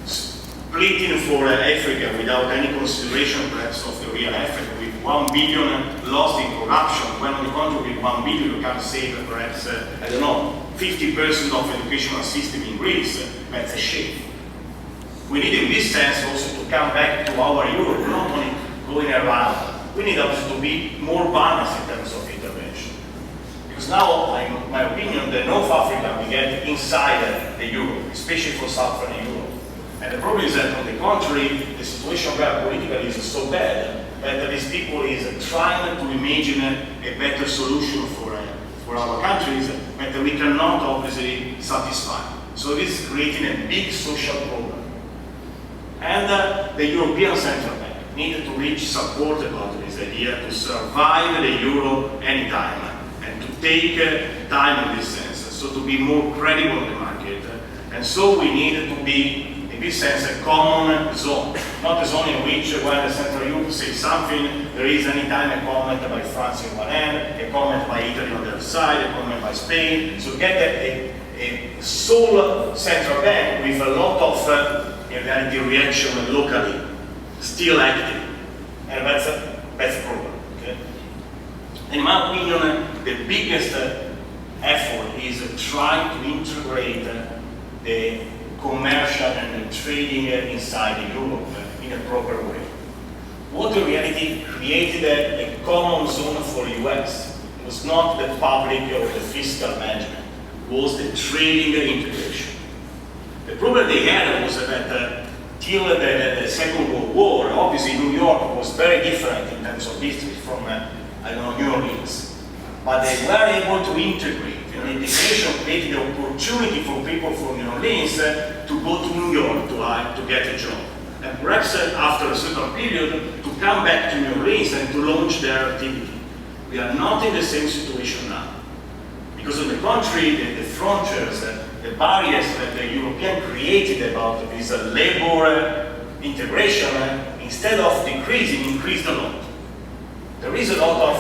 splitting for Africa without any consideration perhaps of the real Africa, with 1 billion lost in corruption, when on the contrary with 1 billion you can save perhaps, I don't know, 50% of the educational system in Greece. That's a shame. We need in this sense also to come back to our Europe, not only going around. We need also to be more balanced in terms of intervention. Because now, in my opinion, the North Africa we get inside the Europe, especially for Southern Europe. And the problem is that on the contrary, the situation where politically is so bad that these people is trying to imagine a better solution for our countries that we cannot obviously satisfy. So this is creating a big social problem. And the European Central Bank needed to reach support about this idea to survive the euro anytime and to take time in this sense, so to be more credible in the market. And so we needed to be, in this sense, a common zone, not a zone in which when the Central Europe says something, there is anytime a comment by France on one end, a comment by Italy on the other side, a comment by Spain. So get a sole central bank with a lot of in reality reaction locally, still active, and that's a problem. Okay? In my opinion, the biggest effort is trying to integrate the commercial and the trading inside Europe in a proper way. What in reality created a common zone for the US was not the public or the fiscal management, was the trading integration. The problem they had was that till the Second World War, obviously New York was very different in terms of history from, I don't know, New Orleans. But they were able to integrate. The integration created the opportunity for people from New Orleans to go to New York to get a job. And perhaps after a certain period, to come back to New Orleans and to launch their activity. We are not in the same situation now. Because on the contrary, the frontiers, the barriers that the European created about this labor integration, instead of decreasing, increased a lot. There is a lot of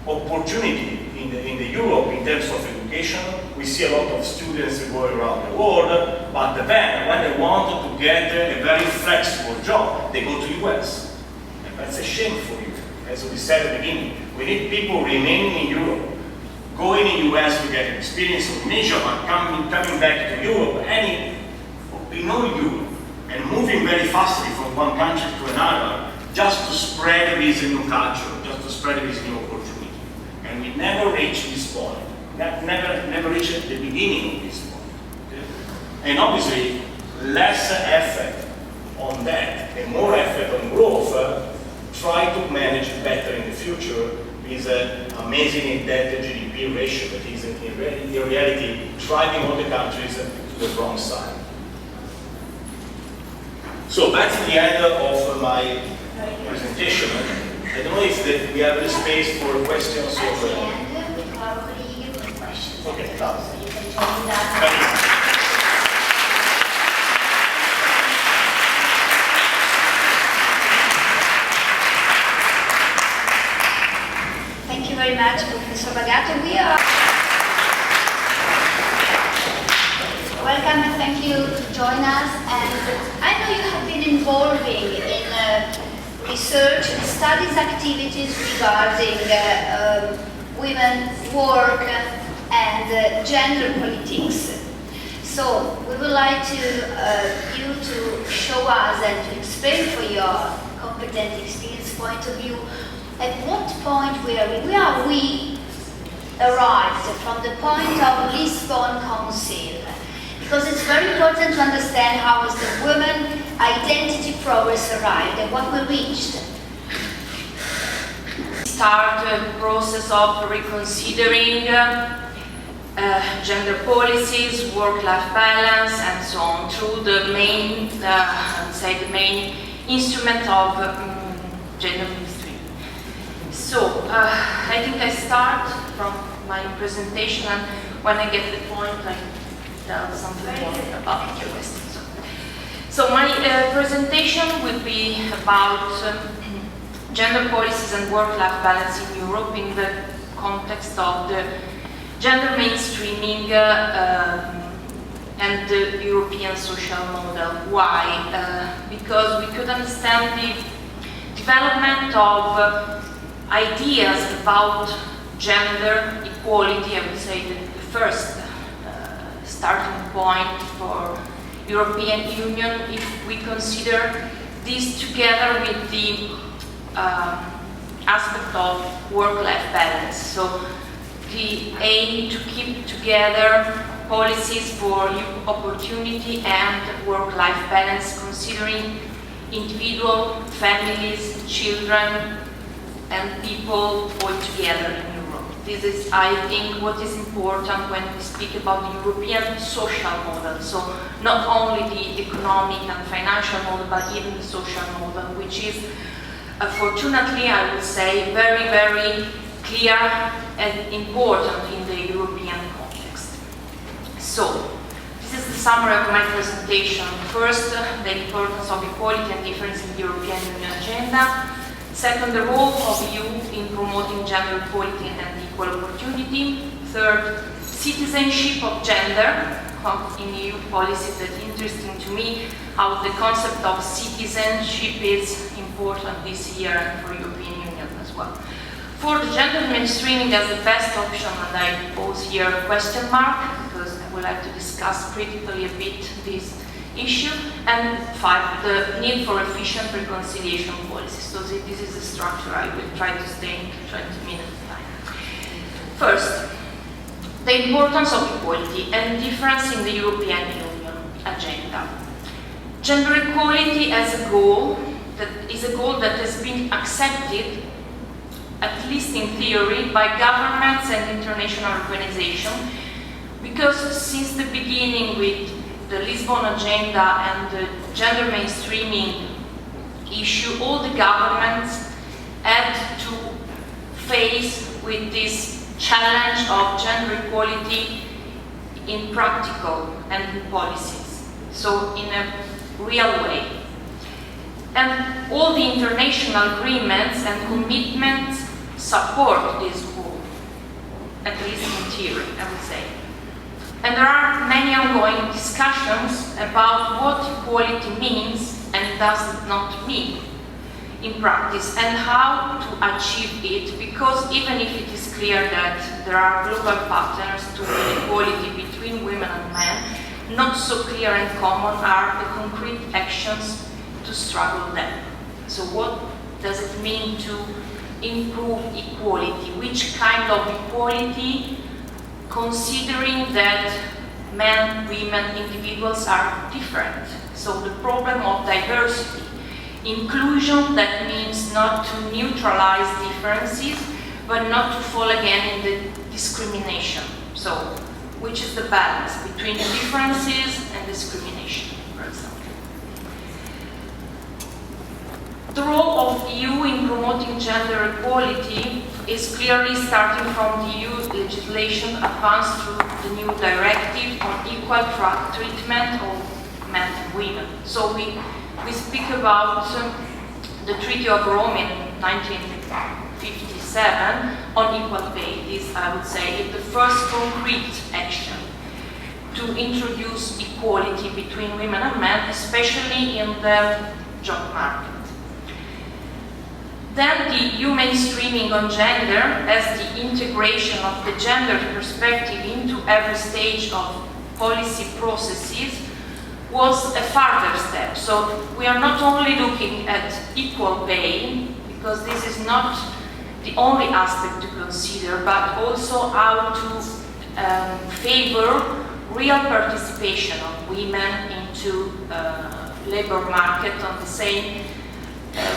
opportunity in the Europe in terms of education. We see a lot of students going around the world, but then when they want to get a very flexible job, they go to US. And that's a shame for you. As we said at the beginning, we need people remaining in Europe, going in US to get experience in Asia, but coming back to Europe, in all Europe, and moving very fastly from one country to another, just to spread this new culture, just to spread this new opportunity. And we never reach this point. Never reach the beginning of this point. Okay? And obviously, less effort on that and more effort on growth, try to manage better in the future is an amazing debt to GDP ratio that is in reality driving all the countries to the wrong side. So that's the end of my presentation. I don't know if we have the space for questions. At the end, we probably give questions. Okay, so you can join that. Thank you very much, Professor Bagato. welcome and thank you to join us. And I know you have been involving in research and studies activities regarding women's work and gender politics. So we would like you to show us and to explain for your competent experience point of view at what point we arrived from the point of Lisbon Council, because it's very important to understand how was the women identity progress arrived and what we reached. Start a process of reconsidering gender policies, work-life balance, and so on through the main, the main instrument of gender mainstream. So I think I start from my presentation, and when I get the point, I tell something more about your questions. So my presentation will be about gender policies and work-life balance in Europe in the context of the gender mainstreaming and the European social model. Why? Because we could understand the development of ideas about gender equality. I would say the first starting point for European Union if we consider this together with the aspect of work-life balance. So the aim to keep together policies for opportunity and work-life balance, considering individual, families, children, and people all together in Europe. This is, I think, what is important when we speak about the European social model. So not only the economic and financial model, but even the social model, which is, fortunately, I would say, very, very clear and important in the European context. So, this is the summary of my presentation. First, the importance of equality and difference in the European Union agenda. Second, the role of EU in promoting gender equality and equal opportunity. Third, citizenship of gender in EU policies. That's interesting to me, how the concept of citizenship is important this year and for European Union as well. For the gender mainstreaming as the best option, and I pose here a question mark, because I would like to discuss critically a bit this issue. And 5, the need for efficient reconciliation policies. So this is the structure. I will try to stay in 20 minutes time. First, the importance of equality and difference in the European Union agenda. Gender equality as a goal, that is a goal that has been accepted, at least in theory, by governments and international organizations, because since the beginning with the Lisbon agenda and the gender mainstreaming issue, all the governments had to face with this challenge of gender equality in practical and in policies, so in a real way. And all the international agreements and commitments support this goal, at least in theory, I would say. And there are many ongoing discussions about what equality means and does not mean in practice, and how to achieve it, because even if it is clear that there are global patterns to inequality between women and men, not so clear and common are the concrete actions to struggle them. So what does it mean to improve equality? Which kind of equality, considering that men, women, individuals are different? So the problem of diversity. Inclusion, that means not to neutralize differences, but not to fall again in the discrimination. So, which is the balance between differences and discrimination, for example. The role of EU in promoting gender equality is clearly starting from the EU legislation advanced through the new directive on equal treatment of men and women. So we speak about the Treaty of Rome in 1957 on equal pay. This, I would say, is the first concrete action. to introduce equality between women and men, especially in the job market. Then the EU mainstreaming on gender as the integration of the gender perspective into every stage of policy processes was a further step. So we are not only looking at equal pay, because this is not the only aspect to consider, but also how to favor real participation of women into labor market on the same,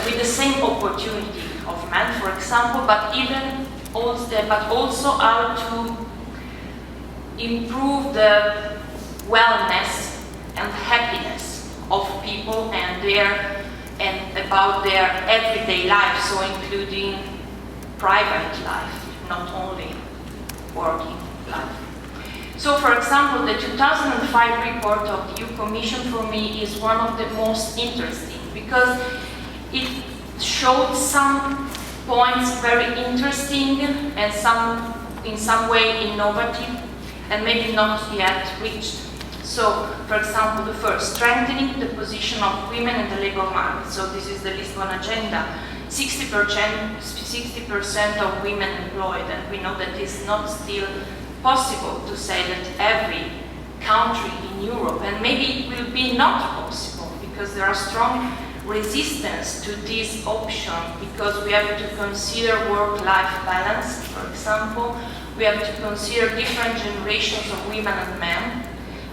with the same opportunity of men, for example, but also how to improve the wellness and happiness of people and about their everyday life, so including private life, not only working life. So, for example, the 2005 report of the EU Commission for me is one of the most interesting, because it showed some points very interesting and in some way innovative and maybe not yet reached. So, for example, the first, strengthening the position of women in the labor market. So this is the Lisbon agenda. 60% of women employed, and we know that it's not still possible to say that every country in Europe, and maybe it will be not possible because there are strong resistance to this option, because we have to consider work-life balance, for example. We have to consider different generations of women and men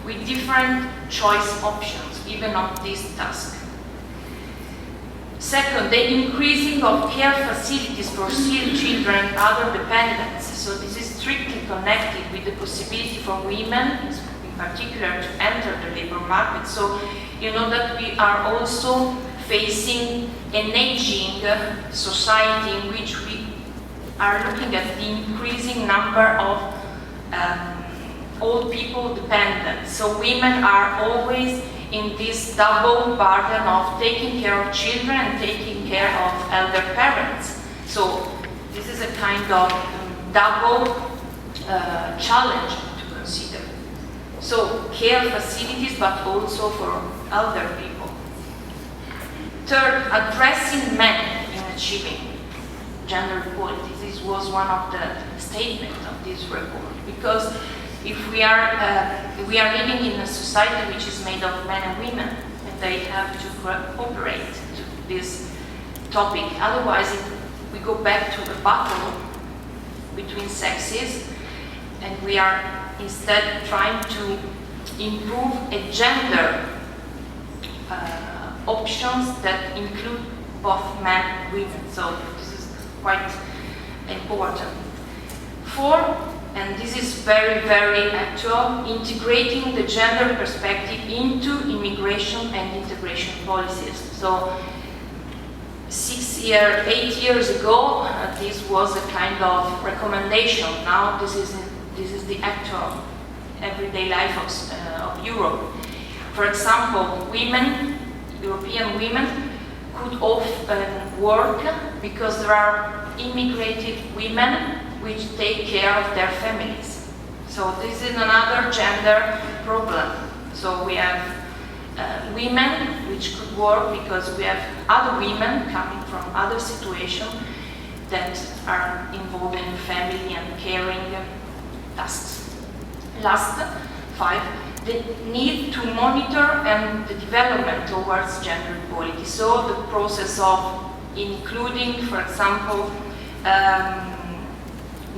with different choice options, even on this task. Second, the increasing of care facilities for still children and other dependents. So this is strictly connected with the possibility for women, in particular, to enter the labor market. So you know that we are also facing an aging society in which we are looking at the increasing number of old people dependent. So women are always in this double burden of taking care of children and taking care of elder parents. So this is a kind of double challenge to consider. So care facilities, but also for elder people. Third, addressing men in achieving gender equality. This was one of the statements of this report, because if we are living in a society which is made of men and women, and they have to cooperate to this topic. Otherwise, we go back to a battle between sexes, and we are instead trying to improve a gender options that include both men and women. So this is quite important. Four, and this is very, very actual, integrating the gender perspective into immigration and integration policies. So 8 years ago, this was a kind of recommendation. Now this is the actual everyday life of Europe. For example, European women could often work because there are immigrated women which take care of their families. So this is another gender problem. So we have women which could work because we have other women coming from other situations that are involved in family and caring tasks. Last, 5, the need to monitor and the development towards gender equality. So the process of including, for example,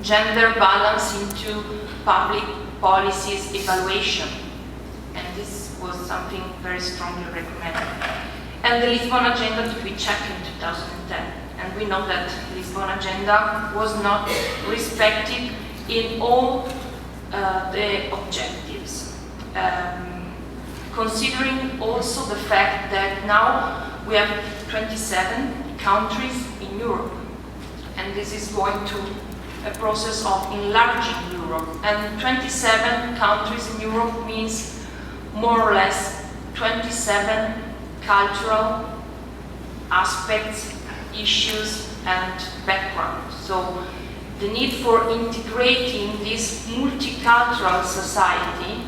gender balance into public policies evaluation. And this was something very strongly recommended. And the Lisbon Agenda to be checked in 2010. And we know that the Lisbon Agenda was not respected in all the objectives. Considering also the fact that now we have 27 countries in Europe, and this is going to a process of enlarging Europe. And 27 countries in Europe means more or less 27 cultural aspects, issues, and backgrounds. So the need for integrating this multicultural society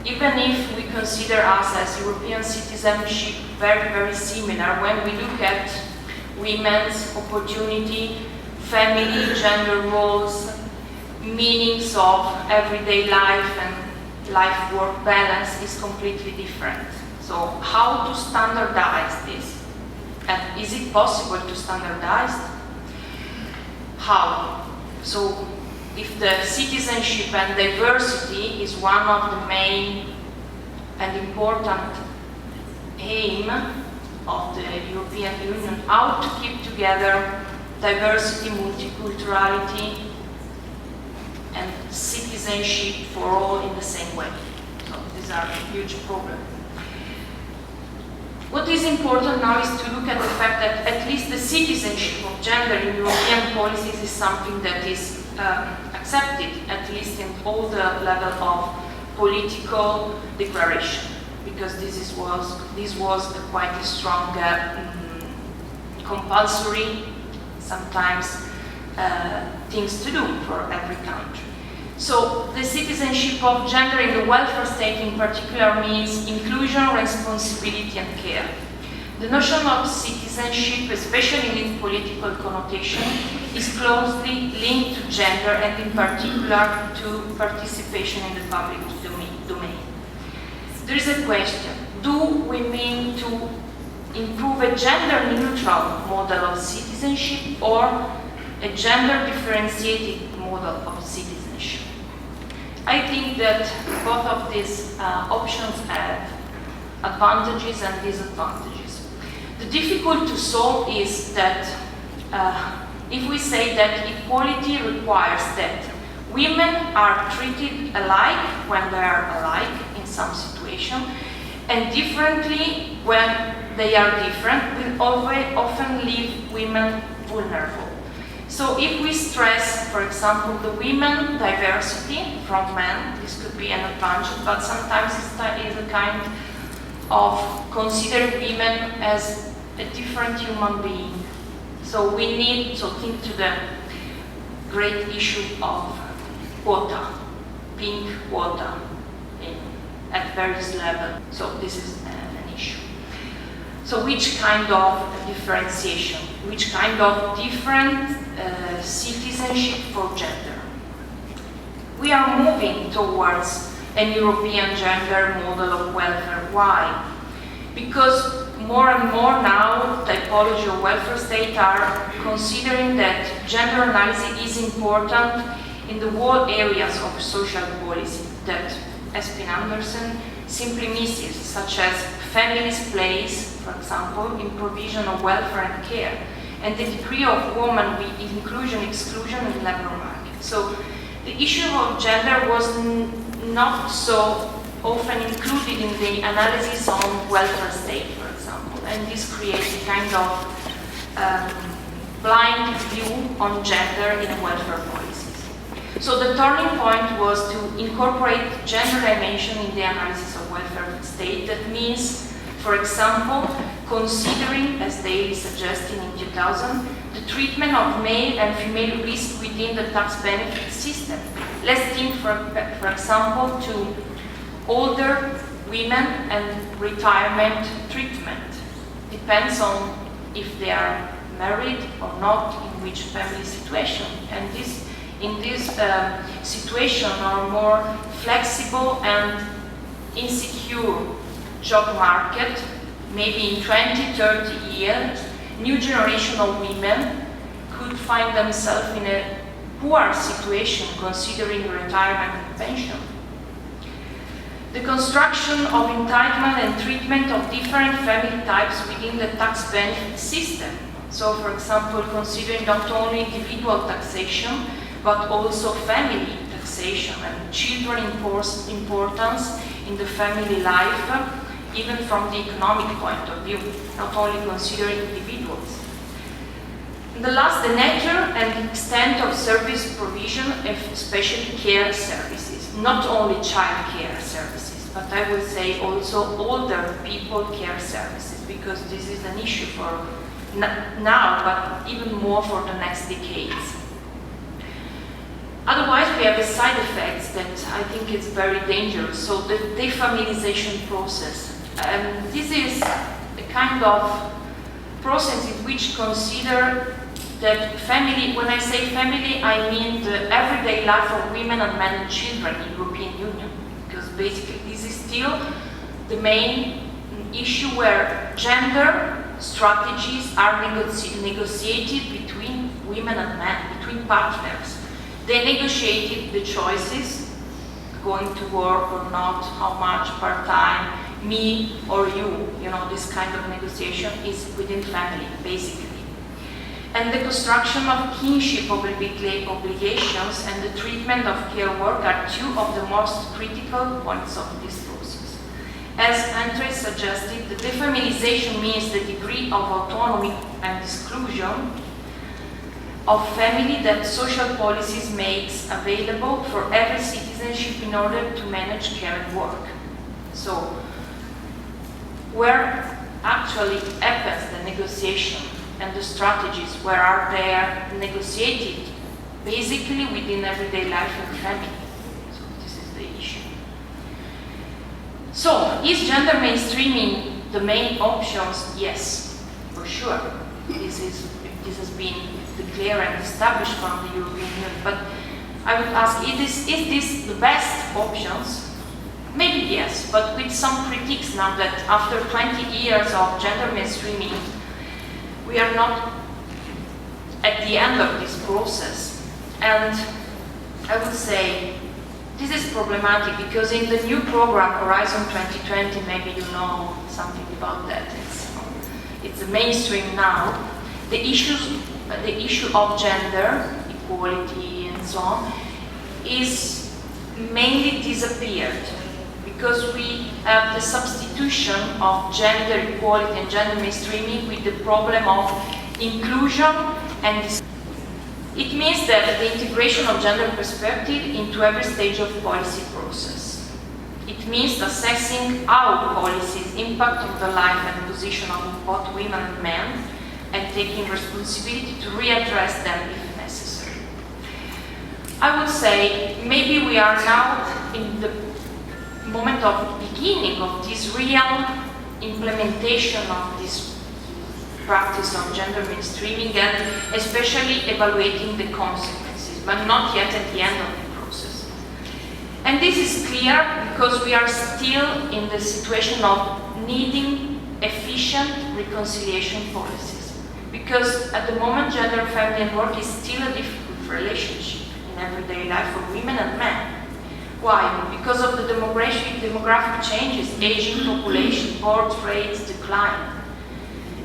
even if we consider us as European citizenship very, very similar, when we look at women's opportunity, family, gender roles, meanings of everyday life and life-work balance is completely different. So how to standardize this? And is it possible to standardize? How? So if the citizenship and diversity is one of the main and important aim of the European Union, how to keep together diversity, multiculturality, and citizenship for all in the same way. So these are a huge problem. What is important now is to look at the fact that at least the citizenship of gender in European policies is something that is accepted, at least in all the level of political declaration, because this was quite a strong compulsory, sometimes things to do for every country. So the citizenship of gender in the welfare state in particular means inclusion, responsibility and care. The notion of citizenship, especially in its political connotation, is closely linked to gender and in particular to participation in the public domain. There is a question: do we mean to improve a gender-neutral model of citizenship or a gender-differentiated model of citizenship? I think that both of these options have advantages and disadvantages. The difficult to solve is that if we say that equality requires that women are treated alike when they are alike in some situation, and differently when they are different, will often leave women vulnerable. So if we stress, for example, the women diversity from men, this could be an advantage, but sometimes it is a kind of considering women as a different human being. So we need to think to the great issue of quota, pink quota at various levels. So this is an issue. So which kind of differentiation, which kind of different citizenship for gender? We are moving towards an European gender model of welfare. Why? Because more and more now typology of welfare state are considering that gender analysis is important in the whole areas of social policy that Espin Andersen simply misses, such as family's place, for example, in provision of welfare and care, and the degree of woman with inclusion, exclusion in the labor market. So the issue of gender was not so often included in the analysis on welfare state, for example, and this creates a kind of blind view on gender in welfare policies. So the turning point was to incorporate gender dimension in the analysis of welfare state. That means, for example, considering, as they suggested in 2000, the treatment of male and female risk within the tax benefit system. Let's think, for example, to older women and retirement treatment. Depends on if they are married or not, in which family situation. And in this situation are more flexible and insecure job market, maybe in 20, 30 years, new generation of women could find themselves in a poor situation considering retirement and pension. The construction of entitlement and treatment of different family types within the tax benefit system. So, for example, considering not only individual taxation, but also family taxation and children importance in the family life, even from the economic point of view, not only considering individuals. And the last, the nature and extent of service provision, especially care services, not only child care services, but I would say also older people care services, because this is an issue for now, but even more for the next decades. Otherwise, we we have a side effect that I think is very dangerous. So the defamiliarization process. This is a kind of process in which consider that family, when I say family, I mean the everyday life of women and men and children in the European Union. Because basically this is still the main issue where gender strategies are negotiated between women and men, between partners. They negotiated the choices, going to work or not, how much part-time, me or you, this kind of negotiation is within family, basically. And the construction of kinship obligations and the treatment of care work are two of the most critical points of this process. As Andres suggested, the defamiliarization means the degree of autonomy and exclusion of family that social policies makes available for every citizenship in order to manage care and work. So, where actually happens the negotiation and the strategies, where are they negotiated? Basically within everyday life of family. So this is the issue. So, is gender mainstreaming the main options? Yes, for sure. This has been declared and established from the European Union. But I would ask, is this the best options? Maybe yes, but with some critiques now that after 20 years of gender mainstreaming, we are not at the end of this process. And I would say this is problematic because in the new program, Horizon 2020, maybe you know something about that, it's a mainstream now, the issue of gender equality and so on is mainly disappeared. Because we have the substitution of gender equality and gender mainstreaming with the problem of inclusion and it means that the integration of gender perspective into every stage of policy process. It means assessing how policies impact on the life and position of both women and men and taking responsibility to readdress them if necessary. I would say maybe we are now in the moment of beginning of this real implementation of this practice of gender mainstreaming and especially evaluating the consequences, but not yet at the end of the process. And this is clear because we are still in the situation of needing efficient reconciliation policies. Because at the moment gender, family and work is still a difficult relationship in everyday life for women and men. Why? Because of the demographic changes, aging population, birth rates decline.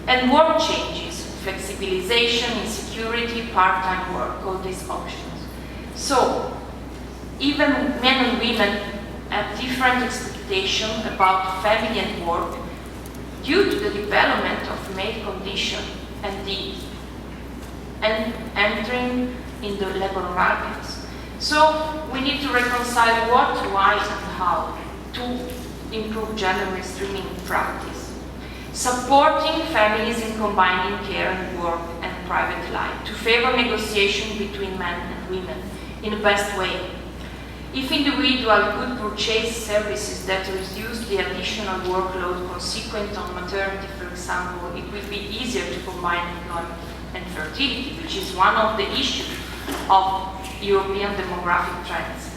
And work changes, flexibilization, insecurity, part-time work, all these options. So, even men and women have different expectations about family and work due to the development of male condition and entering in the labor markets. So we need to reconcile what, why, and how to improve gender mainstreaming in practice. Supporting families in combining care and work and private life to favor negotiation between men and women in the best way. If individuals could purchase services that reduce the additional workload consequent on maternity, for example, it will be easier to combine employment and fertility, which is one of the issues of European demographic trends.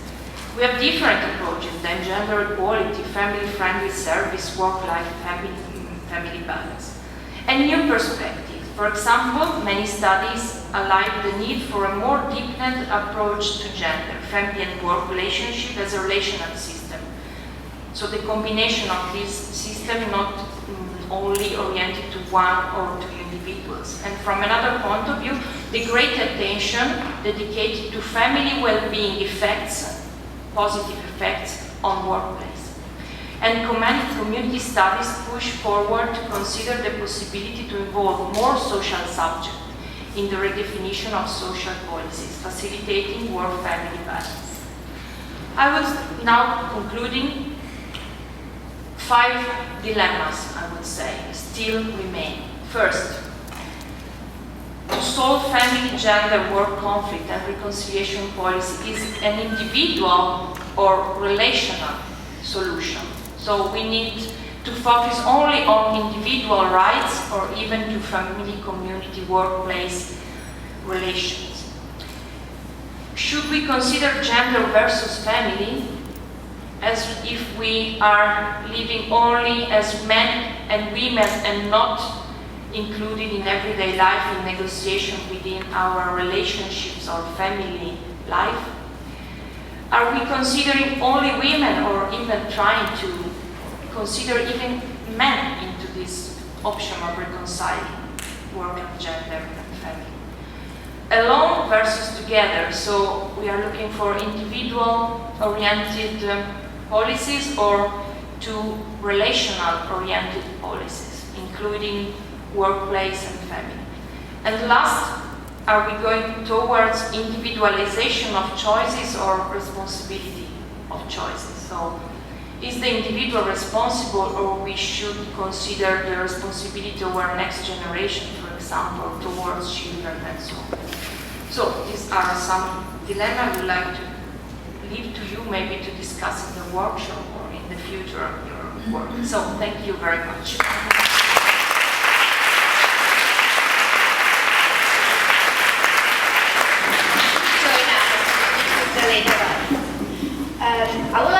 We have different approaches than gender equality, family-friendly service, work-life, family balance. And new perspectives. For example, many studies highlight the need for a more deepened approach to gender, family and work relationship as a relational system. So the combination of this system not only oriented to one or two individuals. And from another point of view, the great attention dedicated to family well-being effects, positive effects on workplace. And community studies push forward to consider the possibility to involve more social subjects in the redefinition of social policies, facilitating work-family balance. I was now concluding 5 dilemmas, I would say, still remain. First, to solve family, gender, work conflict and reconciliation policy is an individual or relational solution. So we need to focus only on individual rights or even to family, community, workplace relations. Should we consider gender versus family as if we are living only as men and women and not included in everyday life in negotiation within our relationships or family life? Are we considering only women or even trying to consider even men into this option of reconciling work and gender and family? Alone versus together, so we are looking for individual-oriented policies or to relational-oriented policies, including workplace and family. And last, are we going towards individualization of choices or responsibility of choices? So, is the individual responsible, or we should consider the responsibility of our next generation, for example, towards children and so on? So, these are some dilemmas I would like to leave to you, maybe to discuss in the workshop or in the future of your work. So, thank you very much.